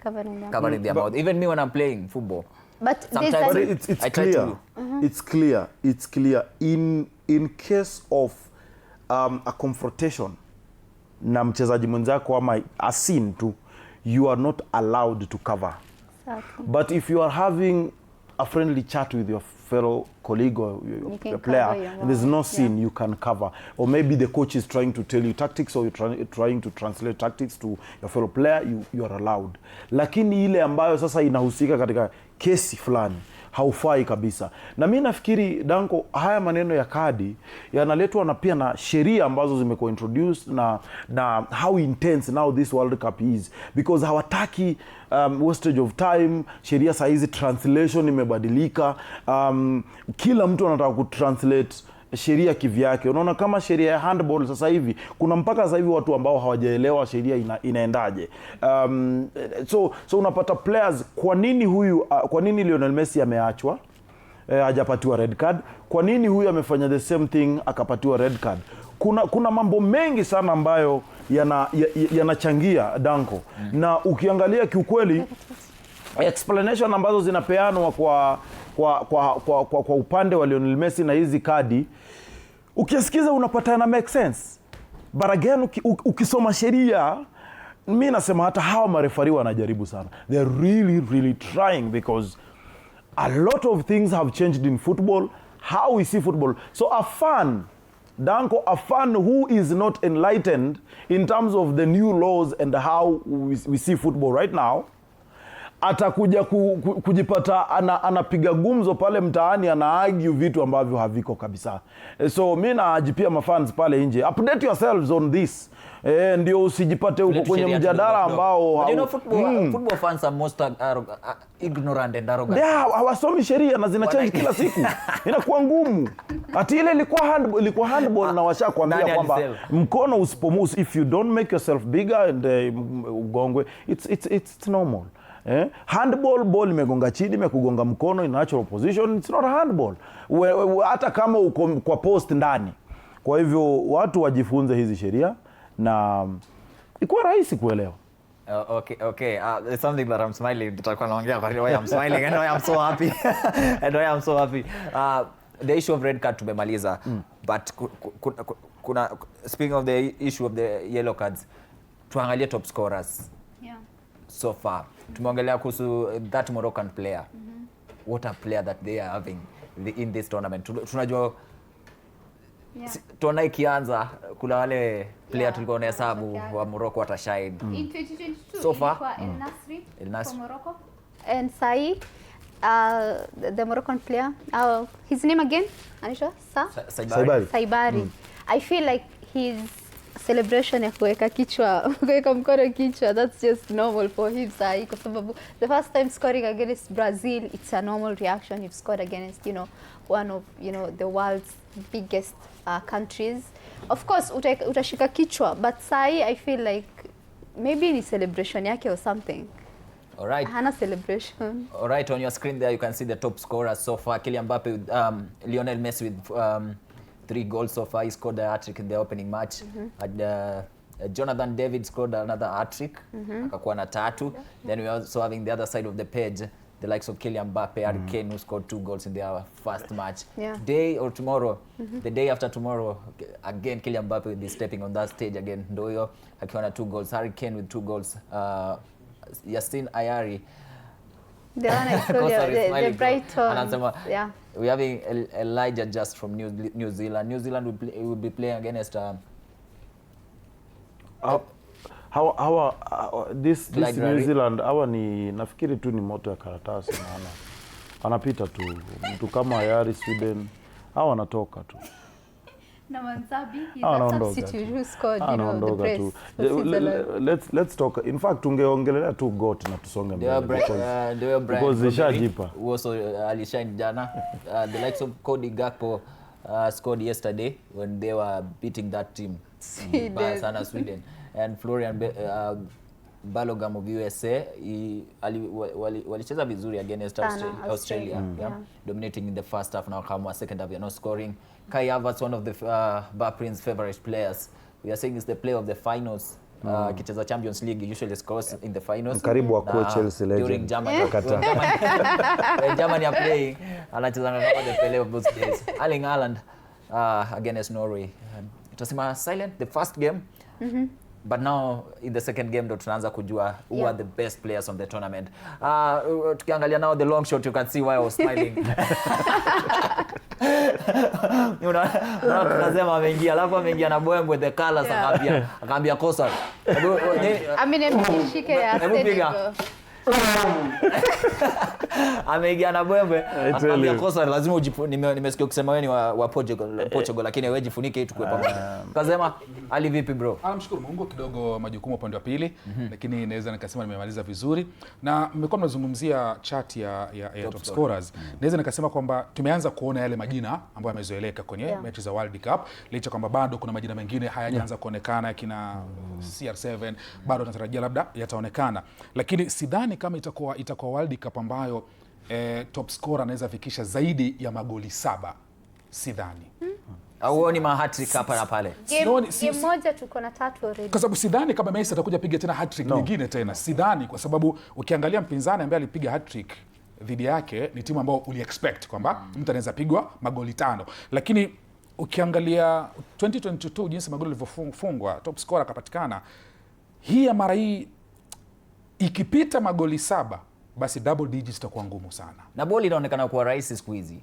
covering their mouth. Even me when I'm playing football. But sometimes it's clear. It's clear. In case of a confrontation na mchezaji mwenzako ama a scene tu, you are not allowed to cover. Exactly. But if you are having a friendly chat with your fellow colleague or your player, and there's no scene, you can cover. Or maybe the coach is trying to tell you tactics, or you're trying to translate tactics to your fellow player, you are allowed. Lakini ile ambayo sasa inahusika katika kesi fulani, haufai kabisa. Na mimi nafikiri Danko, haya maneno ya kadi yanaletwa na pia na sheria ambazo zimekuwa introduced na how intense now this World Cup is, because hawataki wastage of time. Sheria saa hizi translation imebadilika, kila mtu anataka kutranslate sheria kivyake. Unaona kama sheria ya handball sasa hivi, kuna mpaka sasa hivi watu ambao hawajaelewa sheria inaendaje. So unapata players, kwa nini Lionel Messi ameachwa hajapatiwa red card? Kwa nini huyu amefanya the same thing akapatiwa red card? Kuna mambo mengi sana ambayo yanachangia Danko. Na ukiangalia kiukweli explanation ambazo zinapeanwa kwa upande wa Lionel Messi na hizi kadi, ukisikiza unapata na make sense. But again, ukisoma sheria, mimi nasema hata hawa marefari wanajaribu sana. They're really trying, because a lot of things have changed in football, how we see football. So a fan, Danko, a fan who is not enlightened in terms of the new laws and how we see football right now, atakuja kujipata anapiga gumzo pale mtaani, anaargue vitu ambavyo haviko kabisa. So mimi naajipia mafans pale nje, update yourselves on this. Ndio usijipate huko kwenye mjadala ambao football fans are most ignorant and arrogant. Hawasomi sheria na zinachange kila siku. Inakuwa ngumu. Ati ile ilikuwa handball na washakwambia kwamba mkono usipomusi, if you don't make yourself bigger and ugongwe, it's normal. Handball, ball imegonga chini, imekugonga mkono in natural position, it's not a handball. Hata kama uko kwa post ndani. Kwa hivyo watu wajifunze hizi sheria na ikuwa rahisi kuelewa. Okay. There's something that I'm smiling. Tutakuwa naongea kwa why I'm smiling and why I'm so happy. And why I'm so happy. The issue of red card tumemaliza. But speaking of the issue of the yellow cards, tuangalie top scorers. Yeah. So far. Tumeongelea kuhusu that Moroccan player. What a player that they are having in this tournament. Tunajua tuona ikianza kuna wale player tulikuwa na hesabu wa Morocco watashine. In 2022 so far El Nasri from Morocco, and Sai the Moroccan player, his name again, Anisha? Saibari. I feel like his celebration ya kuweka mkono kichwa, that's just normal for him Sai, kwa sababu the first time scoring against Brazil, it's a normal reaction. You've scored against one of the world's biggest countries. Of course utashika kichwa, but Sai I feel like maybe ni celebration yake or something. All right. Hana celebration. All right, on your screen there you can see the top scorers so far. Kylian Mbappe with Lionel Messi with 3 goals so far. He scored a hat-trick in the opening match. And Jonathan David scored another hat-trick. Akakuwa na 3. Then we also having the other side of the page, the likes of Kylian Mbappe, Harry Kane, who scored 2 goals in their first match. Today or tomorrow, the day after tomorrow, again Kylian Mbappe will be stepping on that stage again. Ndoyo akiwa na 2 goals, Harry Kane with 2 goals. Yasin Ayari, the one I told you, the Brighton. Yeah. We're having Elijah just from New Zealand. New Zealand will be playing against this New Zealand, hawa ni nafikiri tu ni moto ya karatasi maana anapita tu mtu kama Ayari Sweden, hawa wanatoka tu. Na Manzabi, he's a substitute who scored, the brace. Let's talk. In fact, tungeongelea tu GOAT na tusonge mbele because zishajipa. Also alishine jana. The likes of Cody Gakpo scored yesterday when they were beating that team. Sweden. And Florian Balogam of USA walicheza vizuri against Australia. Yeah. Dominating in the first half. Now come second half, not scoring. Kai Havertz, one of the Bahrain's favorite players. We are saying it's the player of the finals. Kicheza Champions League usually scores in the finals. Karibu wa Chelsea legend. During Germany. When Germany are playing, anacheza kama the Pele of those days. Erling Haaland against Norway. It was silent the first game. But now in the second game ndo tunaanza kujua who are the best players on the tournament. Tukiangalia now the long shot, you can see why I was smiling. Tunasema ameingia, alafu ameingia na Mbwembwe the colors, akaambia kosa. Nishike ya Senegal. Ameingia na Mbwembwe, akaambia kosa, lazima nimesikia ukisema wewe ni wa Portugal, lakini wewe jifunike tukue pamoja. Kasema ali vipi bro? Namshukuru Mungu, kidogo majukumu upande wa pili, lakini naweza nikasema nimemaliza vizuri. Na mmekuwa mnazungumzia chart ya top scorers. Naweza nikasema kwamba tumeanza kuona yale majina ambayo yamezoeleka kwenye mechi za World Cup, licha kwamba bado kuna majina mengine hayajaanza kuonekana, kina CR7 bado tunatarajia labda yataonekana. Lakini sidhani kama itakuwa World Cup ambayo top scorer anaweza fikisha zaidi ya magoli 7. Sidhani. Au ni hat-trick hapa na pale. Game moja tuko na 3 already. Kwa sababu sidhani kama Messi atakuja piga tena hat-trick nyingine tena. Sidhani, kwa sababu ukiangalia mpinzani ambaye alipiga hat-trick dhidi yake ni timu ambayo uli-expect kwamba mtu anaweza pigwa magoli 5. Lakini ukiangalia 2022 jinsi magoli yalivyofungwa, top scorer akapatikana. Hii ya mara hii ikipita magoli 7, basi double digits itakuwa ngumu sana. Na boli inaonekana kuwa rahisi siku hizi.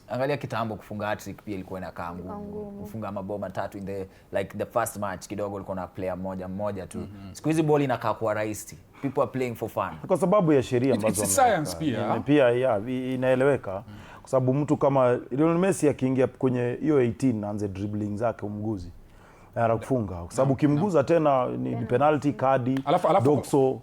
Angalia kitambo kufunga hat-trick pia ilikuwa inakaa ngumu. Kufunga mabao 3 in the first match kidogo ulikuwa na player mmoja tu. Siku hizi boli inakaa kuwa rahisi. People are playing for fun. Kwa sababu ya sheria ambazo science pia inaeleweka. Kwa sababu mtu kama Lionel Messi akiingia kwenye hiyo 18 aanze dribbling zake umguzi, anakufunga. Kwa sababu kimguza tena ni penalty, kadi, dokso.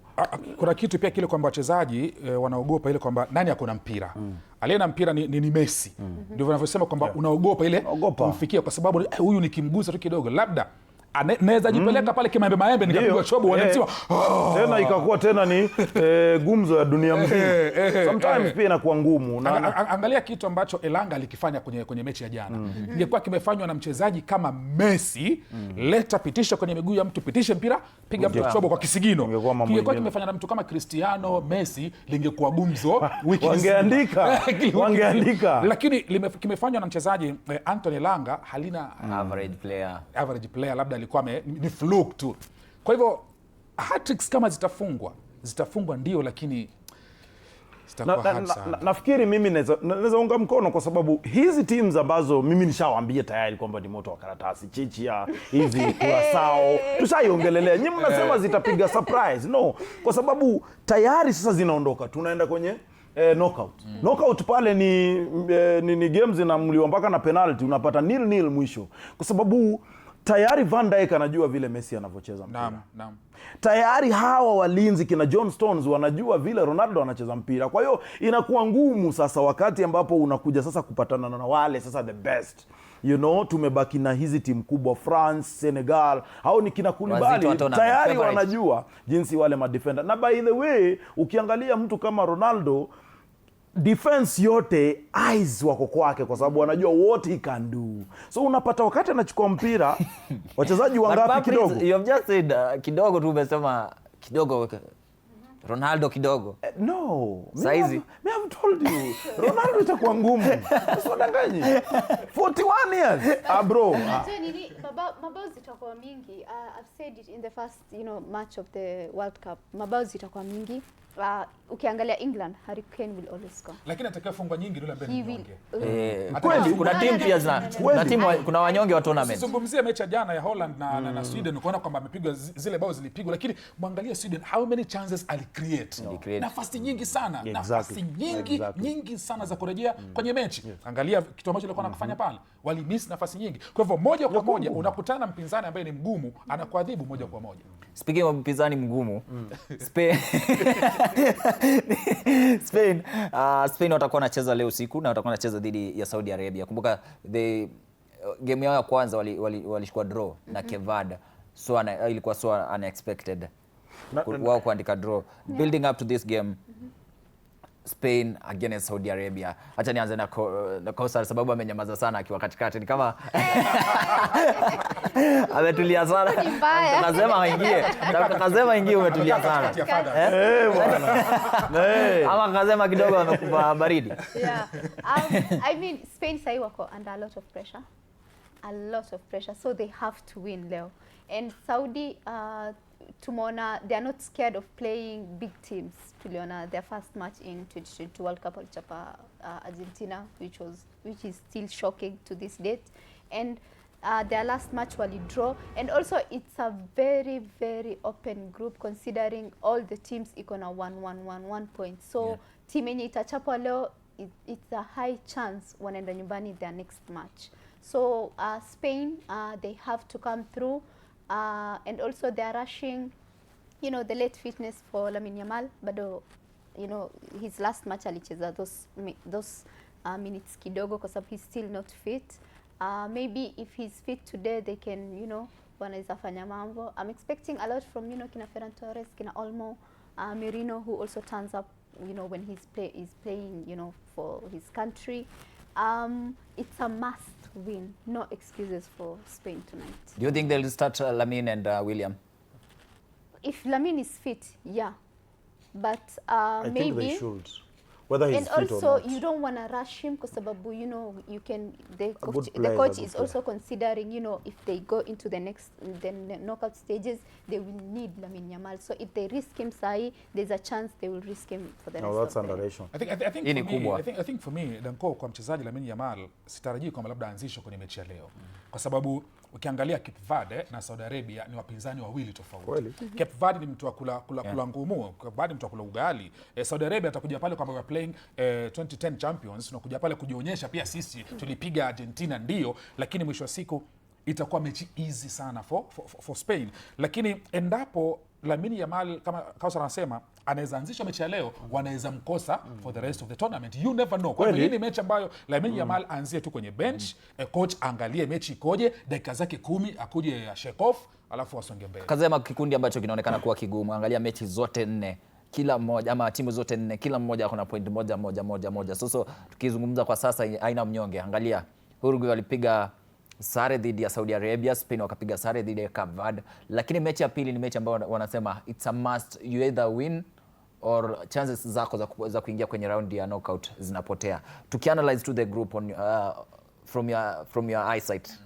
Kuna kitu pia kile kwamba wachezaji wanaogopa ile kwamba nani akona mpira. Aliye na mpira ni Messi. Ndio wanavyosema kwamba unaogopa ile kumfikia, kwa sababu huyu nikimgusa tu kidogo labda naweza jipeleka pale kimaembe nikapigwa chobo wanatiwa. Tena ikakuwa tena ni gumzo ya dunia mzima. Sometimes pia inakuwa ngumu. Angalia kitu ambacho Elanga alikifanya kwenye mechi ya jana. Ingekuwa kimefanywa na mchezaji kama Messi, leta pitisha kwenye miguu ya mtu, pitisha mpira, piga mtu chobo kwa kisigino. Ingekuwa kimefanywa na mtu kama Cristiano, Messi, lingekuwa gumzo wiki wangeandika. Lakini kimefanywa na mchezaji Anthony Elanga, halina average player labda alikuwa ni fluke tu. Kwa hivyo hat-tricks kama zitafungwa ndio, lakini nafikiri mimi naweza unga mkono, kwa sababu hizi teams ambazo mimi nishawaambia tayari kwamba ni moto wa karatasi, Chechia, hizi Curaçao, tushaiongelelea. Nyinyi mnasema zitapiga surprise. No, kwa sababu tayari sasa zinaondoka. Tunaenda kwenye knockout. Knockout pale ni games zinamliwa mpaka na penalty, unapata 0-0 mwisho. Kwa sababu tayari Van Dijk anajua vile Messi anavyocheza mpira. Naam. Tayari hawa walinzi kina John Stones wanajua vile Ronaldo anacheza mpira. Kwa hiyo inakuwa ngumu sasa wakati ambapo unakuja sasa kupatana na wale sasa the best. Tumebaki na hizi timu kubwa, France, Senegal, au ni kina Koulibaly, tayari wanajua jinsi wale madefender. Na by the way, ukiangalia mtu kama Ronaldo, defense yote eyes wako kwake, kwa sababu wanajua what he can do. So unapata wakati anachukua mpira wachezaji wangapi kidogo. You have just said kidogo tu, umesema kidogo Ronaldo kidogo. No. Saizi. Me have told you. Ronaldo itakuwa ngumu. Usidanganyi. 41 years. Bro. Mabao zitakuwa mingi. I've said it in the first, match of the World Cup. Mabao zitakuwa mingi. Ukiangalia England, Harry Kane will always score. Lakini atakayefungwa nyingi ndio ambaye ni mnyonge. Kweli kuna timu pia kuna wanyonge wa tournament. Sizungumzia mechi jana ya Holland na Sweden, unaona kwamba amepigwa zile bao zilipigwa, lakini muangalia Sweden, how many chances create. Nafasi nyingi sana. Nafasi nyingi sana za kurejea kwenye mechi. Angalia kitu ambacho alikuwa anakufanya pale. Wali miss nafasi nyingi. Kwa hivyo moja kwa moja unakutana mpinzani ambaye ni mgumu, anakuadhibu moja kwa moja. Speaking of mpinzani mgumu, Spain watakuwa wanacheza leo usiku na watakuwa wanacheza dhidi ya Saudi Arabia. Kumbuka game yao ya kwanza walishikwa draw na Cape Verde. So ilikuwa so unexpected. Wao kuandika draw. Building up to this game, Spain against Saudi Arabia. Acha nianze na Kosa sababu amenyamaza sana akiwa katikati. Ni kama ametulia sana. Kasema ingie umetulia sana. Bwana. Ama kasema kidogo amekupa baridi. Yeah. I mean Spain sai wako under a lot of pressure. A lot of pressure, so they have to win leo. And Saudi tumeona they are not scared of playing big teams. Tuliona their first match in 2022 World Cup walichapa Argentina, which is still shocking to this date. And their last match wali draw, and also it's a very very open group considering all the teams iko na 1 point. So team yenye itachapa leo, it's a high chance wanaenda nyumbani their next match. So Spain, they have to come through, and also they are rushing, you know, the late fitness for Lamine Yamal. Bado, you know, his last match alicheza those minutes kidogo kwa sababu he's still not fit. Maybe if he's fit today, they can, you know, wanaweza fanya mambo. I'm expecting a lot from, you know, kina Ferran Torres, kina Olmo, Merino, who also turns up, you know, when he's playing, you know, for his country. It's a must win. No excuses for Spain tonight. Do you think they'll start Lamine and William? If Lamine is fit, yeah. But I maybe think they should. Whether he's and fit also or not. you don't want to rush him because sababu, you know, you can the good coach player, is also considering, you know, if they go into the knockout stages, they will need Lamine Yamal. So if they risk him sahi, there's a chance they will risk him for the rest No, that's of the underration. I think for me Danko, kwa mchezaji Lamine Yamal sitarajii kwamba labda anzishwe kwenye mechi ya leo, kwa sababu ukiangalia Cape Verde na Saudi Arabia ni wapinzani wawili tofauti. Cape Verde ni mtu wa kula ngumu, Cape Verde mtu wa kula ugali. Saudi Arabia atakuja pale kwamba we are playing 2010 champions, na kuja pale kujionyesha pia sisi tulipiga Argentina ndio, lakini mwisho wa siku itakuwa mechi easy sana for Spain. Lakini endapo Lamine Yamal kama Kausa anasema anaweza anzisha mechi ya leo, wanaweza mkosa for the rest of the tournament. You never know. Kwa hivyo hii ni mechi ambayo Lamine Yamal anzie tu kwenye bench, coach angalie mechi ikoje, dakika zake 10 akuje shake off, alafu wasonge mbele. Kazema kikundi ambacho kinaonekana kuwa kigumu. Angalia mechi zote 4. Kila mmoja ama timu zote 4, kila mmoja ako na point moja. So tukizungumza kwa sasa haina mnyonge. Angalia Uruguay walipiga sare dhidi ya Saudi Arabia, Spain wakapiga sare dhidi ya Cape Verde, lakini mechi ya pili ni mechi ambayo wanasema it's a must, you either win or chances zako za kuingia kwenye round ya knockout zinapotea. Tukianalyze to the group on from your eyesight,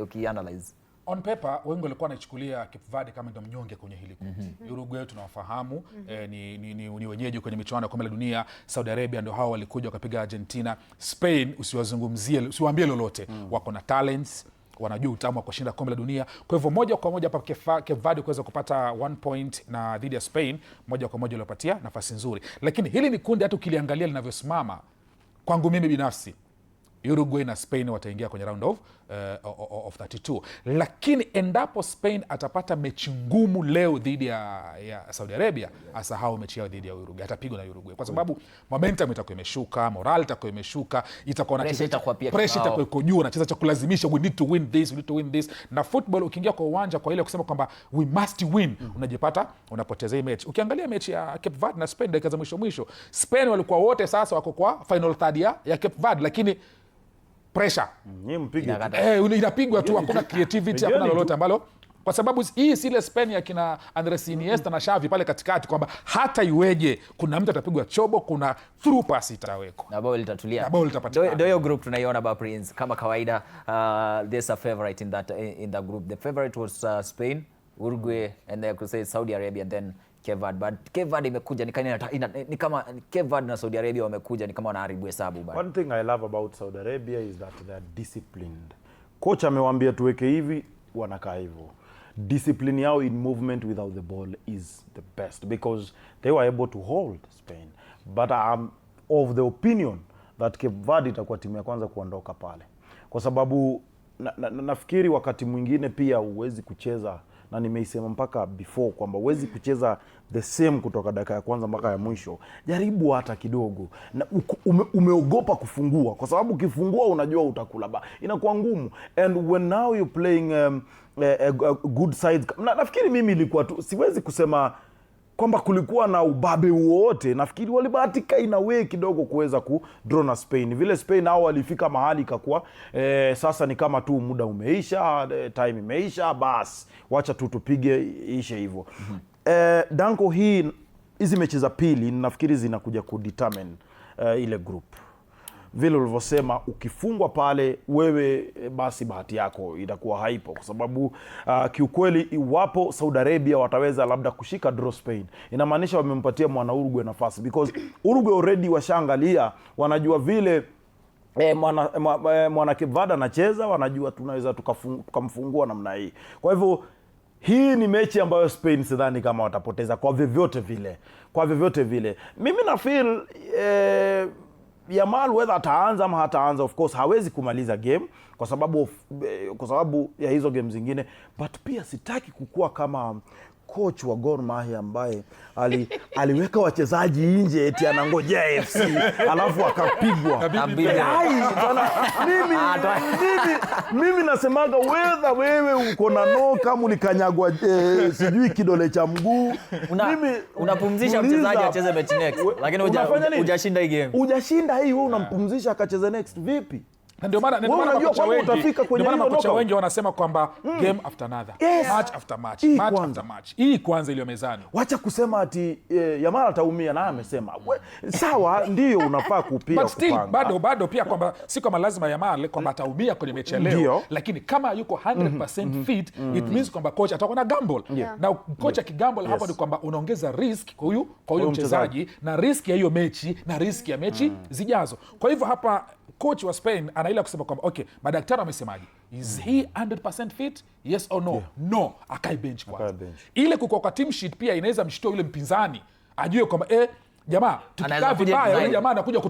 ukianalyze on paper wengi walikuwa wanachukulia Cape Verde kama ndio mnyonge kwenye hili kundi. Uruguay tunawafahamu, ni wenyeji kwenye michuano ya kombe la dunia. Saudi Arabia ndio hao walikuja wakapiga Argentina. Spain usiwazungumzie, usiwaambie lolote. Wako na talents, wanajua utamu wa kushinda kombe la dunia. Kwa hivyo moja kwa moja hapa Cape Verde kuweza kupata 1 point na dhidi ya Spain, moja kwa moja iliyopatia nafasi nzuri. Lakini hili ni kundi hata ukiliangalia linavyosimama, kwangu mimi binafsi Uruguay na Spain wataingia kwenye round of 32. Lakini endapo Spain atapata mechi ngumu leo dhidi ya Saudi Arabia, asahau mechi yao dhidi ya Uruguay. Atapigwa na Uruguay kwa sababu momentum itakuwa imeshuka, morale itakuwa imeshuka, itakuwa na pressure itakuwa iko juu, anacheza cha kulazimisha, we need to win this. Na football ukiingia kwa uwanja kwa ile kusema kwamba we must win, unajipata unapoteza hii mechi. Ukiangalia mechi ya Cape Verde na Spain dakika za mwisho, Spain walikuwa wote sasa wako kwa final third ya Cape Verde, lakini pressure inapigwa tu, hakuna creativity, hakuna lolote ambalo, kwa sababu hii si ile Spain ya kina Andres Iniesta na Xavi pale katikati kwamba hata iweje kuna mtu atapigwa chobo, kuna through pass itawekwa na bao litatulia, na bao litapatikana. Ndio group tunaiona ba Prince kama kawaida. There's a favorite in that group. The favorite was Spain, Uruguay, and they could say Saudi Arabia, then Cape Verde. But Cape Verde imekuja ni kama Cape Verde na Saudi Arabia wamekuja ni kama wanaharibu hesabu bado. One thing I love about Saudi Arabia is that they are disciplined. Coach amewaambia tuweke hivi, wanakaa hivyo. Discipline yao in movement without the ball is the best because they were able to hold Spain. But I'm of the opinion that Cape Verde itakuwa timu ya kwanza kuondoka pale. Kwa sababu nafikiri wakati mwingine pia huwezi kucheza na nimeisema mpaka before kwamba huwezi kucheza the same kutoka dakika ya kwanza mpaka ya mwisho. Jaribu hata kidogo. Na umeogopa kufungua kwa sababu ukifungua unajua utakula inakuwa ngumu. And when now you're playing a good side, nafikiri mimi ilikuwa tu, siwezi kusema kwamba kulikuwa na ubabe wote. Nafikiri walibahatika ina way kidogo kuweza kudraw na Spain. Vile Spain hao walifika mahali ikakuwa sasa ni kama tu muda umeisha, time imeisha, bas wacha tu tupige ishe hivyo. Danko, hizi mechi za pili nafikiri zinakuja kudetermine ile group. Vile ulivyosema, ukifungwa pale wewe, basi bahati yako itakuwa haipo, kwa sababu kiukweli iwapo Saudi Arabia wataweza labda kushika draw Spain, inamaanisha wamempatia mwana Uruguay nafasi, because Uruguay already washaangalia, wanajua vile mwana Cape Verde anacheza, wanajua tunaweza tukamfungua namna hii. Kwa hivyo hii ni mechi ambayo Spain sidhani kama watapoteza kwa vyovyote vile. Mimi na feel Yamal whether ataanza ama hataanza, of course hawezi kumaliza game kwa sababu ya hizo game zingine, but pia sitaki kukua kama coach wa Gor Mahia ambaye aliweka wachezaji nje eti anangojea FC alafu akapigwa. Mimi nasemaga whether wewe uko na kama ulikanyagwa sijui kidole cha mguu, mimi unapumzisha mchezaji acheze mechi next, lakini hujashinda hii game. Hujashinda hii, wewe unampumzisha akacheze next vipi? Ndio maana makocha wengi wanasema kwamba game after another, match after match, match after match. Hii kwanza ile mezani. Wacha kusema ati Yamal ataumia, na amesema sawa, ndio unafaa kupia kupanga. Bado pia kwamba si kama lazima Yamal kwamba ataumia kwenye mechi leo, lakini kama yuko 100% fit, it means kwamba coach atakuwa na gamble. Na coach akigamble hapo ni kwamba unaongeza risk kwa huyu mchezaji, na risk ya hiyo mechi na risk ya mechi zijazo. Kwa hivyo hapa coach wa Spain anaila kusema kwamba okay, madaktari wamesemaje? Is he 100% fit? Yes or no? No, akai bench kwanza. Ile kuko kwa team sheet pia inaweza mshtua yule mpinzani, ajue kwamba jamaa tukikaa vibaya yule jamaa anakuja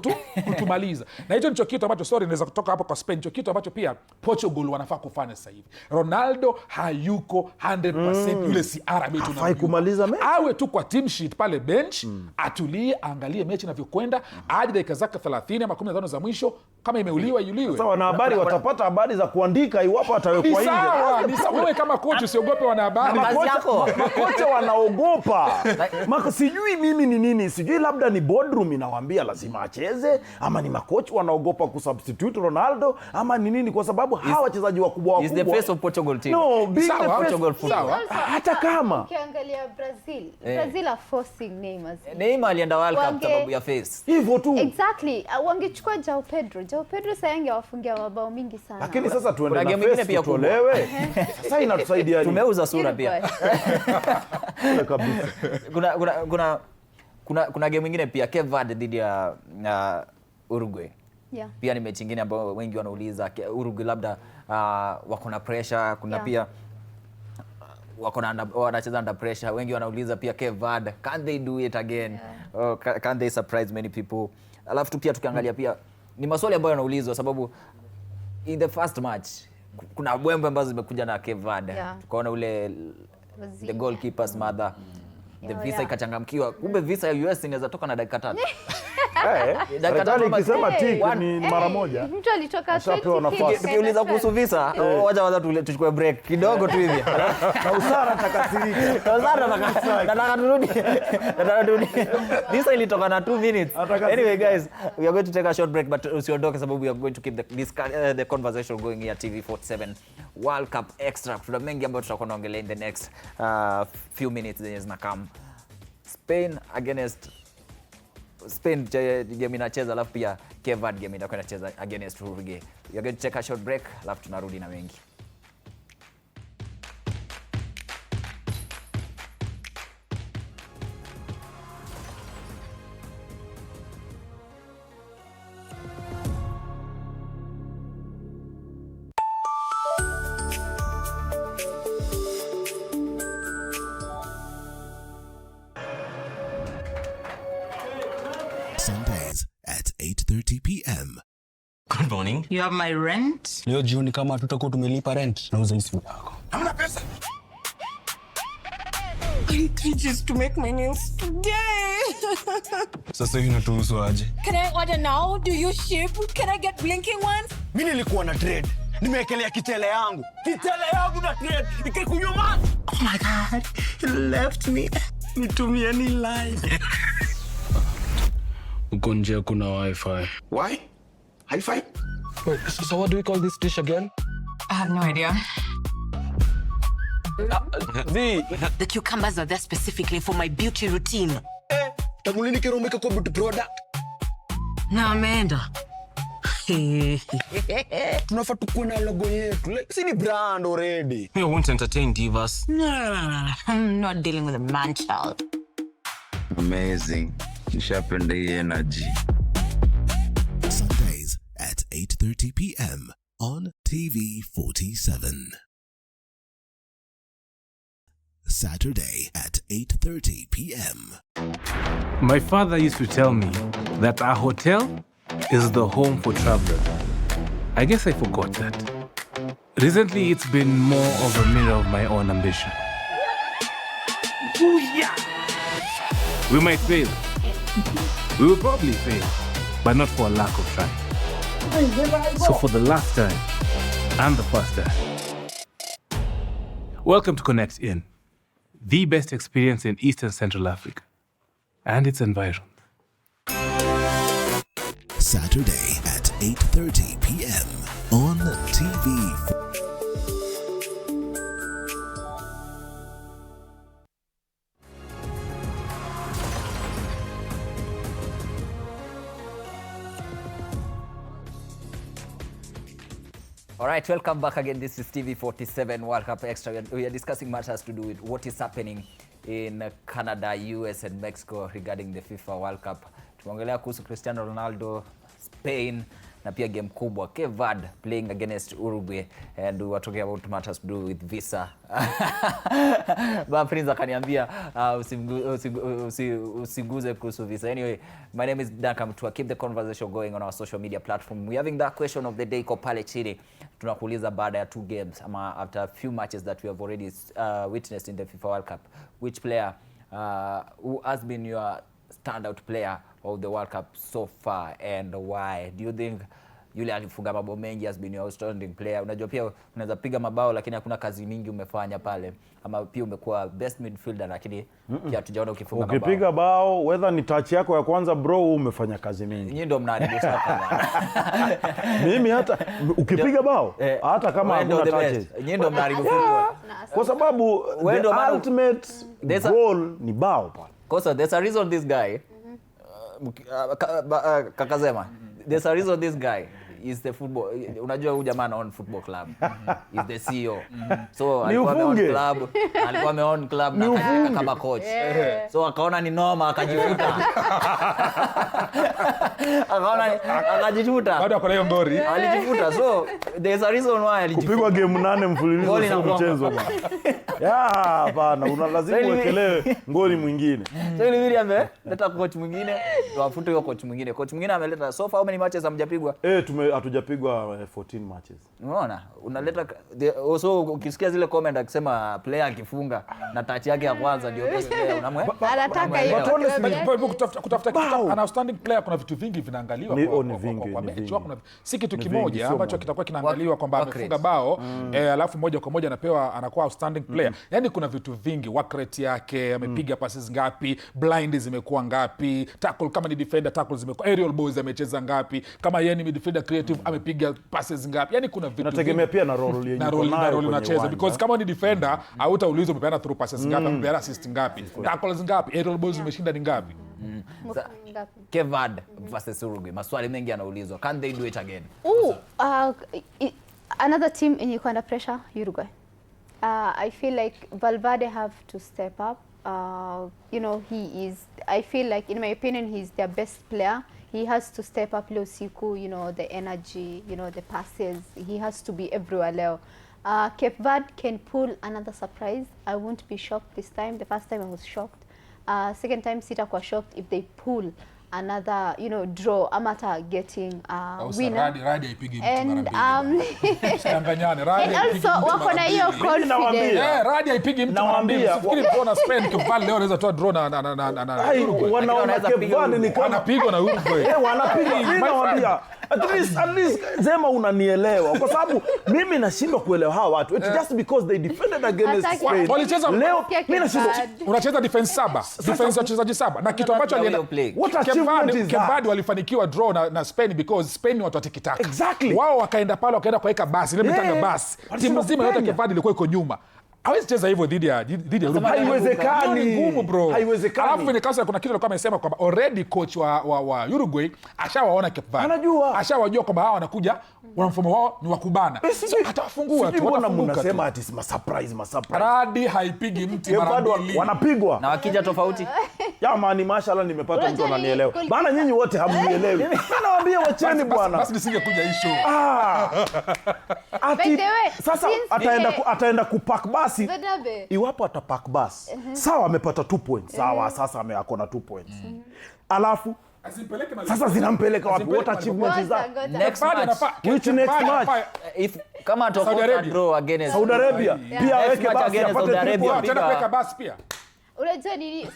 kutumaliza. Na hicho ndicho kitu ambacho inaweza kutoka hapo kwa Spain, ndicho kitu ambacho pia Portugal wanafaa kufanya sasa hivi. Ronaldo hayuko 100%, yule si Arabi tunamjua. Kumaliza mechi. Awe tu kwa team sheet pale bench, atulie, angalie mechi inavyokwenda, aje dakika zake 30 ama 15 za mwisho, kama imeuliwa yuliwe. Sasa wanahabari watapata habari za kuandika iwapo atawekwa nje. Ni sawa, wewe kama coach usiogope wanahabari. Makocha wanaogopa. Sijui mimi ni nini, sijui labda ni boardroom inawaambia lazima acheze, ama ni makocha wanaogopa kusubstitute Ronaldo, ama ni nini, kwa sababu hawa wachezaji wakubwa is the face of Portugal team. No, being the Portugal football. Hata kama ukiangalia Brazil are forcing Neymar alienda World Cup sababu ya face. Hivyo tu. Exactly. Wangechukua Joao Pedro sasa yangewafungia mabao mingi sana. Lakini sasa tuende na face pia kutolewe. Sasa inatusaidia nini? Tumeuza sura pia. Kabisa. Kuna game nyingine pia, Cape Verde dhidi ya Uruguay. Pia ni mechi nyingine ambayo wengi wanauliza Uruguay labda wako na pressure, kuna pia wanacheza under pressure. Wengi wanauliza pia Cape Verde, can they do it again? Can they surprise many people? Alafu tu pia tukiangalia pia ni maswali ambayo yanaulizwa sababu in the first match kuna bwembe ambazo zimekuja na Cape Verde. Tukaona ule the goalkeeper's mother. The visa ikachangamkiwa. Kumbe visa ya US inaweza toka na dakika 3. Dakika 3 ikisema tick ni mara moja. Mtu alitoka 20. Tukiuliza kuhusu visa, wacha tuchukue break kidogo tu hivi. Na Usara takasirika. Nataka turudi. Visa ilitoka na 2 minutes. Anyway guys, we are going to take a short break, but usiondoke sababu we are going to keep the conversation going here TV47 World Cup Extra. Tuna mengi ambayo tutakuwa tunaongelea in the next few minutes zenye zinakam. Spain game inacheza, alafu pia Cape Verde game itakuwa inacheza against Uruguay. We are going to take a short break, alafu tunarudi na mengi. Sundays at 8:30 p.m. Good morning. You have my rent? Leo jioni kama tutakuwa tumelipa rent, nauza hii simu yako. Hamna pesa. I need 3 G's to make my nails today. Sasa hivi natuhusu aje? Can I order now? Do you ship? Can I get blinking ones? Mimi nilikuwa na trade. Nimewekelea kitele yangu. Kitele yangu na trade. Ikikunywa maji. Oh my God, he left me. Nitumie ni line. Uko nje kuna wifi. Why? Hi-Fi? Wait, so what do we call this dish again? I have no idea. The cucumbers are there specifically for my beauty routine. Tangu lini kero umeka kwa beauty product? Na ameenda. Tunafaa tukuwe na logo yetu. Like, si ni brand already. You won't entertain divas. No. I'm not dealing with a man child. Amazing. Nishapenda hii energy. Sundays at 8:30 p.m. on TV 47. Saturday at 8:30 p.m. My father used to tell me that our hotel is the home for travelers. I guess I forgot that. Recently, it's been more of a mirror of my own ambition. We might fail. We will probably fail, but not for a lack of trying. So for the last time, and the first time, welcome to Connect In, the best experience in Eastern Central Africa and its environs. Saturday at 8:30 p.m. on TV. All right, welcome back again. This is TV 47 World Cup Extra. We are discussing matters to do with what is happening in Canada, US and Mexico regarding the FIFA World Cup. Tumeongelea kuhusu Cristiano Ronaldo, Spain, na pia game kubwa Cape Verde playing against Uruguay, and we were talking about matters to do with visa. But Prince akaniambia usiguze kuhusu visa. Anyway, my name is Dakam. To keep the conversation going on our social media platform, we having that question of the day iko pale chini. Tunakuuliza baada ya 2 games ama after a few matches that we have already witnessed in the FIFA World Cup, which player who has been your standout player of the World Cup so far and why? Do you think yule alifunga mabao mengi has been your outstanding player? Unajua pia unaweza piga mabao lakini hakuna kazi mingi umefanya pale, ama pia umekuwa best midfielder lakini pia hatujaona ukifunga mabao. Ukipiga bao whether ni touch yako ya kwanza bro, umefanya kazi mingi. Nyinyi ndio mnaharibu sana. Mimi hata ukipiga bao hata kama hakuna touches, nyinyi ndio mnaharibu football. Kwa sababu the ultimate goal ni bao pale. Because there's a reason this guy Kakazema, there's a reason this guy is the football. Unajua huyu jamaa anaown football club. Is the CEO. So alikuwa ameown club na akataka kama coach. So akaona ni noma akajifuta. Akajifuta. Baada ya kuleyo ngori. Alijifuta. So there's a reason why alijifuta. Kupigwa game 8 mfululizo sio mchezo bwana. Hapana, unalazima uwekelewe ngoli mwingine. So ile vile ameleta coach mwingine, tuwafute huyo coach mwingine. Coach mwingine ameleta so far how many matches hamjapigwa? Hatujapigwa 14 matches. Unaona? Unaleta also ukisikia zile comment akisema player akifunga na touch yake ya kwanza ndio best player, unamwe? Anataka hiyo. Kutafuta kitu ana outstanding player, kuna vitu vingi vinaangaliwa kwa mechi. Si kitu kimoja ambacho kitakuwa kinaangaliwa kwamba amefunga bao alafu moja kwa moja anakuwa outstanding player. Yaani kuna vitu vingi, work rate yake, amepiga passes ngapi, blind zimekuwa ngapi, tackle kama ni defender tackle zimekuwa, aerial balls amecheza ngapi, kama yeye ni midfielder creative amepiga passes ngapi. Yaani kuna vitu nategemea pia na role yenyewe. Na role unacheza, because kama ni defender hautaulizwa umepeana through passes ngapi, umepeana assist ngapi, tackles ngapi, aerial balls umeshinda ni ngapi. Cape Verde versus Uruguay. Maswali mengi yanaulizwa. Can they do it again? Another team in under pressure, Uruguay. I feel like Valverde have to step up. You know, I feel like, in my opinion, he's their best player. He has to step up Leo Siku, you know, the energy, you know, the passes. He has to be everywhere, Leo. Cape Verde can pull another surprise. I won't be shocked this time. The first time I was shocked. Second time, sitakuwa shocked if they pull another, you know, draw amata getting winner. Radi haipigi mtu And mara mbili. And also wako na hiyo confidence. Radi haipigi mtu mara mbili. Sifikiri kuona Spain kivali leo anaweza toa draw na wanaona Cape Verde ni kama wanapigwa na Uruguay. Wanapigwa. Mimi nawaambia at least Zema unanielewa kwa sababu mimi nashindwa kuelewa hawa watu. It's just because they defended against Spain. Leo mimi nashindwa. Unacheza defense 7, defense wachezaji 7 na kitu ambacho alienda. What achievement is that? Kebadi walifanikiwa draw na Spain because Spain ni watu wa tikitaka. Exactly. Wao wakaenda pale wakaenda kuweka basi, ile mitanga basi. Timu nzima yote Kebadi ilikuwa iko nyuma. Hawezi cheza hivyo dhidi ya Uruguay. Haiwezekani. Ngumu bro. Haiwezekani. Alafu ni kasa kuna kitu alikuwa amesema kwamba already coach wa Uruguay ashawaona Cape Verde. Anajua. Ashawajua kwamba hawa wanakuja wana mfumo wao ni wakubana. Atawafungua tu. Mbona mnasema ati surprise. Radi haipigi mti mara mbili. Wanapigwa. Na wakija tofauti. Jamani mashallah nimepata mtu ananielewa. Maana nyinyi wote hamnielewi. Nawaambia wacheni bwana. Basi nisingekuja hii show. Sasa ataenda kupack basi. Iwapo atapack basi. Sawa amepata 2 points. Sawa sasa ako na 2 points. Alafu sasa zinampeleka wapi? What achievement is that? Next match. Which next match? If kama atakosa draw against Saudi Arabia. Pia weke basi Saudi Arabia. Tena kuweka basi pia. Unajua nini?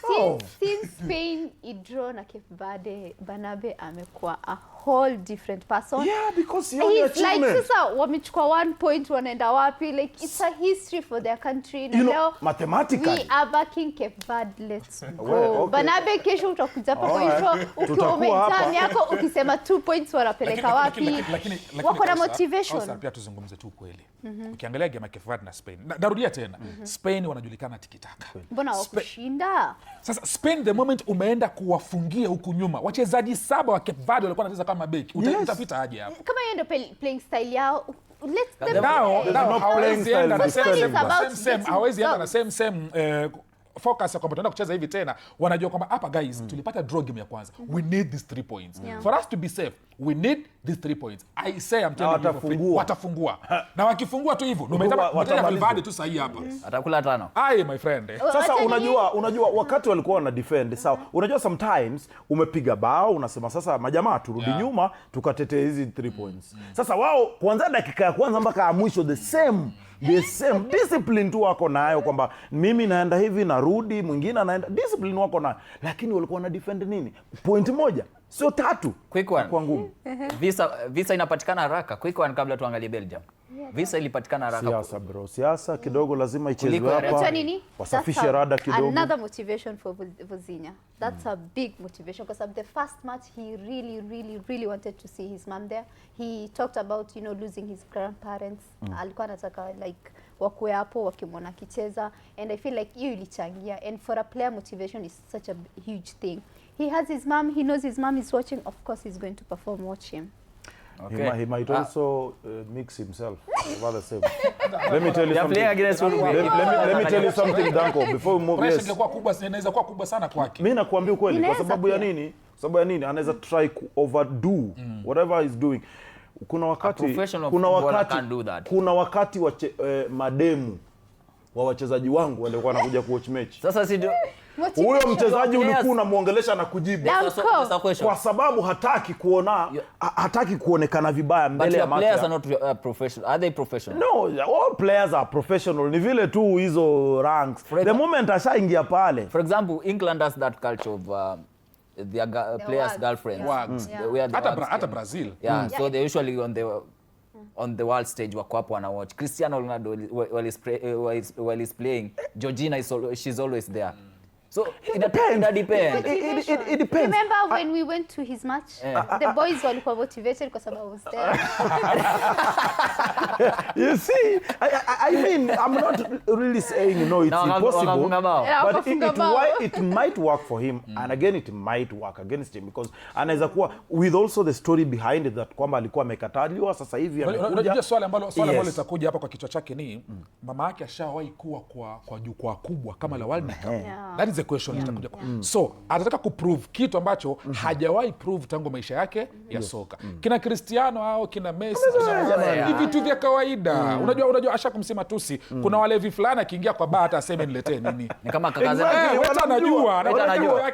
Since Spain draw na Cape Verde, Banabe amekuwa a whole different person. Yeah, because you're like sasa wamechukua 1 point wanaenda wapi? Like it's a history for their country. You know, mathematically. We are backing Cape Verde. Let's go. Okay. Banabe kesho utakuja hapo kwa hiyo ukiwa umexam yako ukisema 2 points wanapeleka wapi? Wako na motivation. Sasa pia tuzungumze tu kweli. Ukiangalia game ya Cape Verde na Spain. Narudia tena. Spain wanajulikana tikitaka. Mbona wakushinda? Sasa Spain the moment umeenda kuwafungia huku nyuma. Wachezaji 7 wa Cape Verde walikuwa wanacheza kama beki. Utapita aje hapo? Kama hiyo ndio playing style yao. Let them now hawezi enda na same focus ya kwamba tunaenda kucheza hivi tena. Wanajua kwamba hapa guys tulipata draw game ya kwanza. We need these 3 points. For us to be safe, we need these 3 points. I say I'm telling you watafungua. Na wakifungua tu hivyo, mtaja Verde tu sahihi hapa. Atakula 5. Ai my friend. Sasa unajua wakati walikuwa wana defend sawa. Unajua sometimes umepiga bao unasema sasa majamaa turudi nyuma tukatetee hizi 3 points. Sasa wao kuanzia dakika ya kwanza mpaka mwisho the same discipline tu wako nayo kwamba mimi naenda hivi narudi mwingine anaenda discipline wako nayo lakini walikuwa na defend nini point moja sio 3 quick one kwa ngumu. Visa inapatikana haraka quick one kabla tuangalie Belgium. Visa ilipatikana haraka. Siasa kidogo lazima ichezwe hapa. Wasafishe rada kidogo. Another motivation for Vozinha. That's a big motivation because of the first match he really wanted to see his mom there. He talked about, you know, losing his grandparents. Alikuwa anataka like wakuwe hapo wakimwona kicheza and I feel like hiyo ilichangia and for a player motivation is such a huge thing. He has his mom, he knows his mom is watching, of course he's going to perform, watch him. Okay. He might also mix himself about the same. Let me tell you something. Let me tell you something Danko before we move. Pressure ingekuwa kubwa, inaweza kuwa kubwa sana kwake. Mimi nakuambia ukweli kwa sababu ya nini? Sababu ya nini? Anaweza try to overdo whatever he's doing. Kuna wakati mademu wa wachezaji wangu walikuwa wanakuja kuwatch match. Sasa si ndio huyo mchezaji ulikuwa unamuongelesha na kujibu kwa sababu hataki kuonekana vibaya mbele ya macho. Players are not professional. Are they professional? No, all players are professional. Ni vile tu hizo ranks. The moment ashaingia pale. For example, England has that culture of their players' girlfriends. Hata Brazil. Yeah, so they usually on the world stage wako hapo wana watch. Cristiano Ronaldo while he's playing, Georgina she's always there. So it depends. It depends. Remember when we went to his match? The boys walikuwa motivated because I was there. You see, I mean, I'm not really saying it's impossible, but it might work for him, and again it might work against him because anaweza kuwa with also the story behind it that kwamba alikuwa amekataliwa sasa hivi amekuja. Unajua swali ambalo litakuja hapa kwa kichwa chake ni mama yake ashawahi kuwa kwa jukwaa kubwa kama la World Cup. That is a question itakuja. So atataka kuprove kitu ambacho hajawahi prove tangu maisha yake ya soka. Kina Cristiano au kina Messi ni vitu vya kawaida. Unajua asha kumsema tusi. Kuna walevi fulani akiingia kwa bar hata aseme niletee nini. Ni kama kakazema anajua.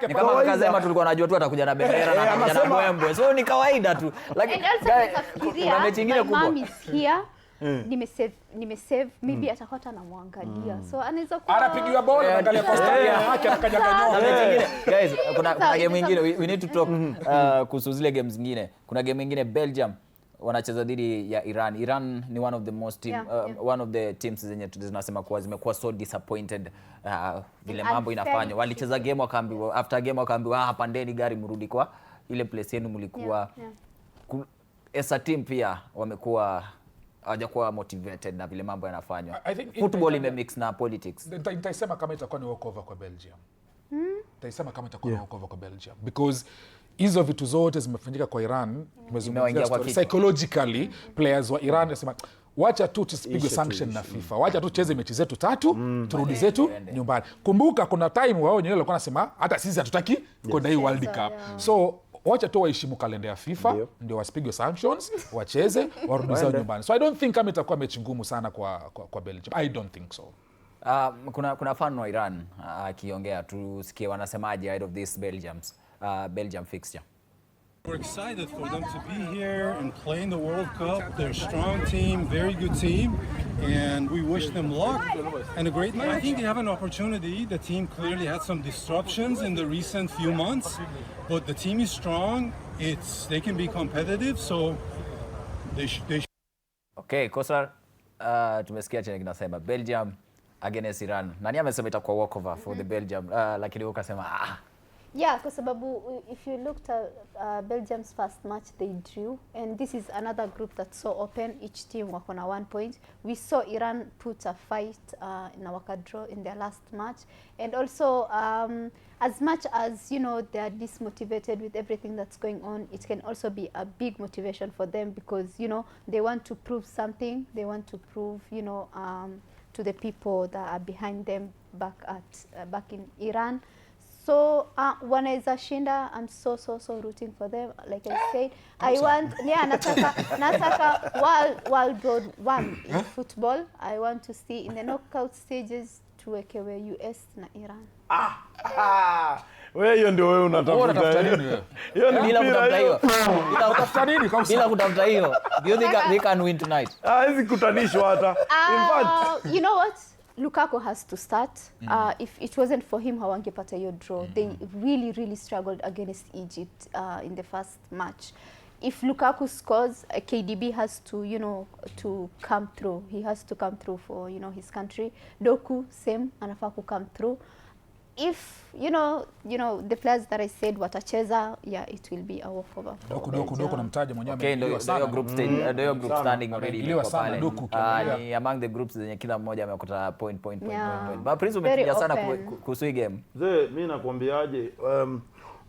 Ni kama kakazema tulikuwa najua tu atakuja na bendera na atakuja na mwembe. So ni kawaida tu. Lakini kuna mechi nyingine kubwa. Nimesave maybe atakota na muangalia. So anaweza kuwa anapigiwa bola angalia posta yake akakanyaga. Guys, kuna game nyingine we need to talk kuhusu zile games nyingine. Kuna game nyingine Belgium wanacheza dhidi ya Iran. Iran ni one of the most one of the teams zenye tunasema kuwa zimekuwa so disappointed vile mambo inafanywa. Walicheza game wakaambiwa after game wakaambiwa pandeni gari mrudi kwa ile place yenu mlikuwa. As a team pia wamekuwa hawajakuwa motivated na vile mambo yanafanywa. Football imemix na politics. Nitaisema kama itakuwa ni walkover kwa Belgium. Nitaisema kama itakuwa ni walkover kwa Belgium because hizo vitu zote zimefanyika kwa Iran. Tumezungumzia psychologically players wa Iran nasema wacha tu tusipigwe sanction na FIFA. Wacha tu cheze mechi zetu 3 turudi zetu nyumbani. Kumbuka kuna time wao wenyewe walikuwa nasema hata sisi hatutaki kwenda hii World Cup. So wacha tu waheshimu kalenda ya FIFA ndio wasipigwe sanctions, wacheze, warudi zao nyumbani. So I don't think kama itakuwa mechi ngumu sana kwa Belgium. I don't think so. Kuna fan wa Iran akiongea tusikie wanasemaje ahead of this Belgium fixture. We're excited for them to be here and play in the World Cup. They're a strong team, very good team, and we wish them luck and a great match. I think they have an opportunity. The team clearly had some disruptions in the recent few months, but the team is strong. They can be competitive, so they should. Okay, Kosar, tumesikia chenye kinasema Belgium against Iran. Nani amesema itakuwa walkover for the Belgium? Lakini ukasema Yeah, kwa sababu if you looked at Belgium's first match, they drew, and this is another group that's so open. Each team wako na 1 point. We saw Iran put a fight in a draw in their last match, and also as much as they are dismotivated with everything that's going on, it can also be a big motivation for them because they want to prove something. They want to prove to the people that are behind them back in Iran. So wanaweza shinda. I'm so rooting for them. Like I said, I want nataka world road one in football. I want to see in the knockout stages tuwekewe US na Iran. Wewe hiyo ndio wewe unatafuta nini? Hiyo ni bila kutafuta hiyo. Unatafuta nini? Bila kutafuta hiyo. Do you think they can win tonight? Hizi kutanishwa hata. In fact, you know what? Lukaku has to start. If it wasn't for him, hawangepata hiyo draw. They really struggled against Egypt in the first match. If Lukaku scores, KDB has to, to come through. He has to come through for, his country. Doku, same, anafaa ku come through. If the players that I said watacheza, it will be a walkover. Doku namtaja mwenyewe. Okay, ndio group stage, ndio group standing already. Iliwa sana Doku. Ni among the groups zenye kila mmoja amekuta point. But Prince umepiga sana kuhusu hii game. Mimi nakwambiaje,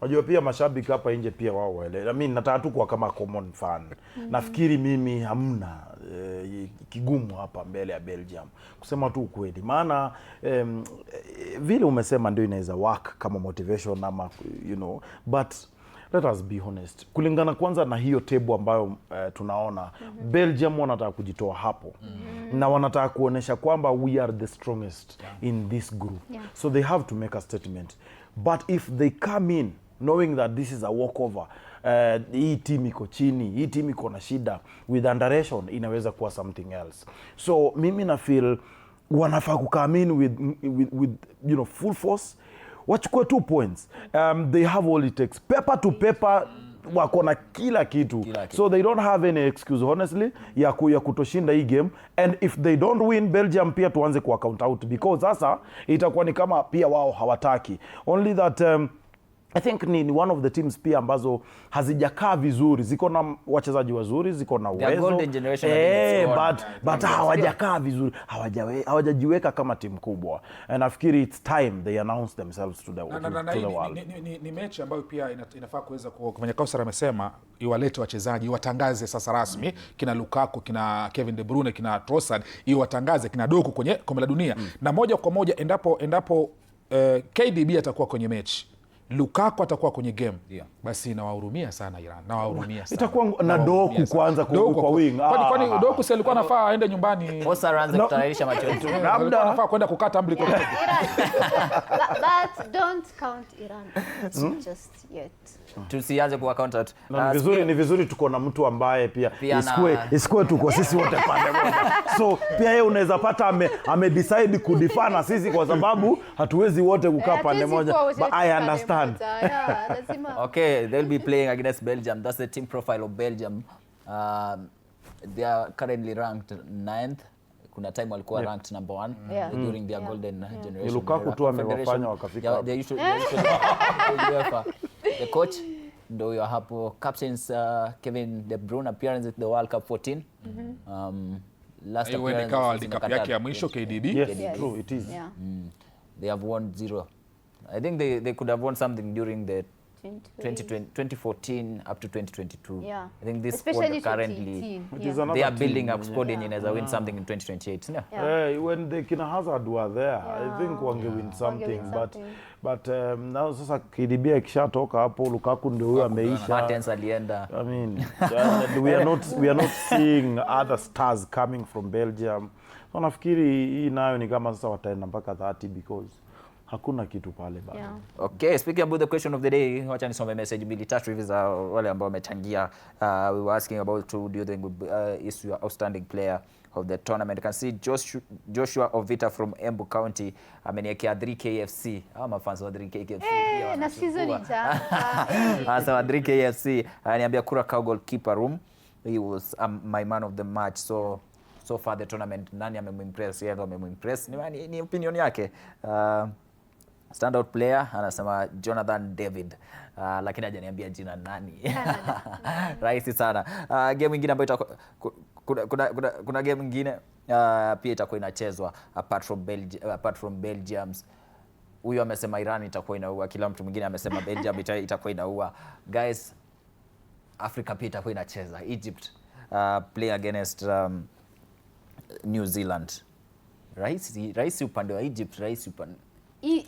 unajua pia mashabiki hapa nje pia wao wale. Mimi nataka tu kuwa kama common fan. Nafikiri mimi hamna kigumu hapa mbele ya Belgium. Kusema tu ukweli. Maana vile umesema ndio inaweza work kama motivation ama but let us be honest. Kulingana kwanza na hiyo table ambayo tunaona Belgium wanataka kujitoa hapo. Na wanataka kuonesha kwamba we are the strongest in this group. So they have to make a statement. But if they come in knowing that this is a walkover, hii team iko chini, hii team iko na shida, with underration inaweza kuwa something else. So mimi na feel wanafaa come in with full force, wachukue 2 points. They have all it takes. Paper to paper wako na kila kitu. So they don't have any excuse honestly ya kutoshinda hii game, and if they don't win, Belgium pia tuanze ku count out because sasa itakuwa ni kama pia wao hawataki. Only that I think ni one of the teams pia ambazo hazijakaa vizuri, ziko na wachezaji wazuri, ziko na uwezo, but hawajakaa vizuri, hawajajiweka kama timu kubwa. And nafikiri it's time they announce themselves to the world. Ni mechi ambayo pia inafaa kuweza kufanya. Kausar amesema iwalete wachezaji, watangaze sasa rasmi kina Lukaku, kina Kevin De Bruyne, kina Trossard, iwatangaze kina Doku kwenye kombe la dunia. Na moja kwa moja endapo KDB atakuwa kwenye mechi, Lukaku atakuwa kwenye game, basi nawahurumia sana Iran, nawahurumia sana. Itakuwa na Doku kwanza kwa wing. Kwani Doku si alikuwa anafaa aende nyumbani? Kosa ranze kutayarisha machozi. Labda anafaa kwenda kukata amri kwa But don't count Iran just yet. Tusianze kuwa count out. Ni vizuri tuko na mtu ambaye pia isikue tuko sisi wote pande moja. So pia yeye unaweza pata decide kudifana sisi kwa sababu hatuwezi wote kukaa pande moja. But I understand. Okay, they'll be playing against Belgium. That's the team profile of Belgium. They are currently ranked 9th. Kuna time walikuwa ranked number 1 during their golden generation. Lukaku tu amewafanya wakafika. The coach ndo yo hapo, captains Kevin De Bruyne appearance at the World Cup 14. Last appearance World Cup yake ya mwisho KDB. Yes, true it is. They have won 0. I think they could have won something during the 2014 up to 2022. I think this especially squad currently they are building up squad and inaweza win something in 2028. When the Kina Hazard were there, I think wange win something. But now sasa KDB akishatoka hapo, Lukaku ndio huyo ameisha. Martens alienda. I mean, we are not seeing other stars coming from Belgium. So nafikiri hii nayo ni kama sasa wataenda mpaka 30 because hakuna kitu pale bado. Okay, speaking about the question of the day, wacha nisome message mbili tatu hivi za wale ambao wamechangia. We were asking about who do you think is your outstanding player of the tournament. You can see Joshua Ovita from Embu County ameniekea 3KFC. Ama fans wa 3KFC. Na season ija. Asa 3KFC ananiambia Curacao goalkeeper room. He was my man of the match. So far the tournament nani amemimpress? Yeye ndo amemimpress. Ni opinion yake. Standout player anasema Jonathan David, lakini hajaniambia jina nani. Rahisi sana. Game nyingine ambayo kuna game nyingine pia itakuwa inachezwa apart from Belgium's. Huyo amesema Iran itakuwa inaua, kila mtu mwingine amesema Belgium itakuwa inaua. Guys, Africa pia itakuwa inacheza. Egypt play against New Zealand. Rahisi upande wa Egypt, rahisi upande.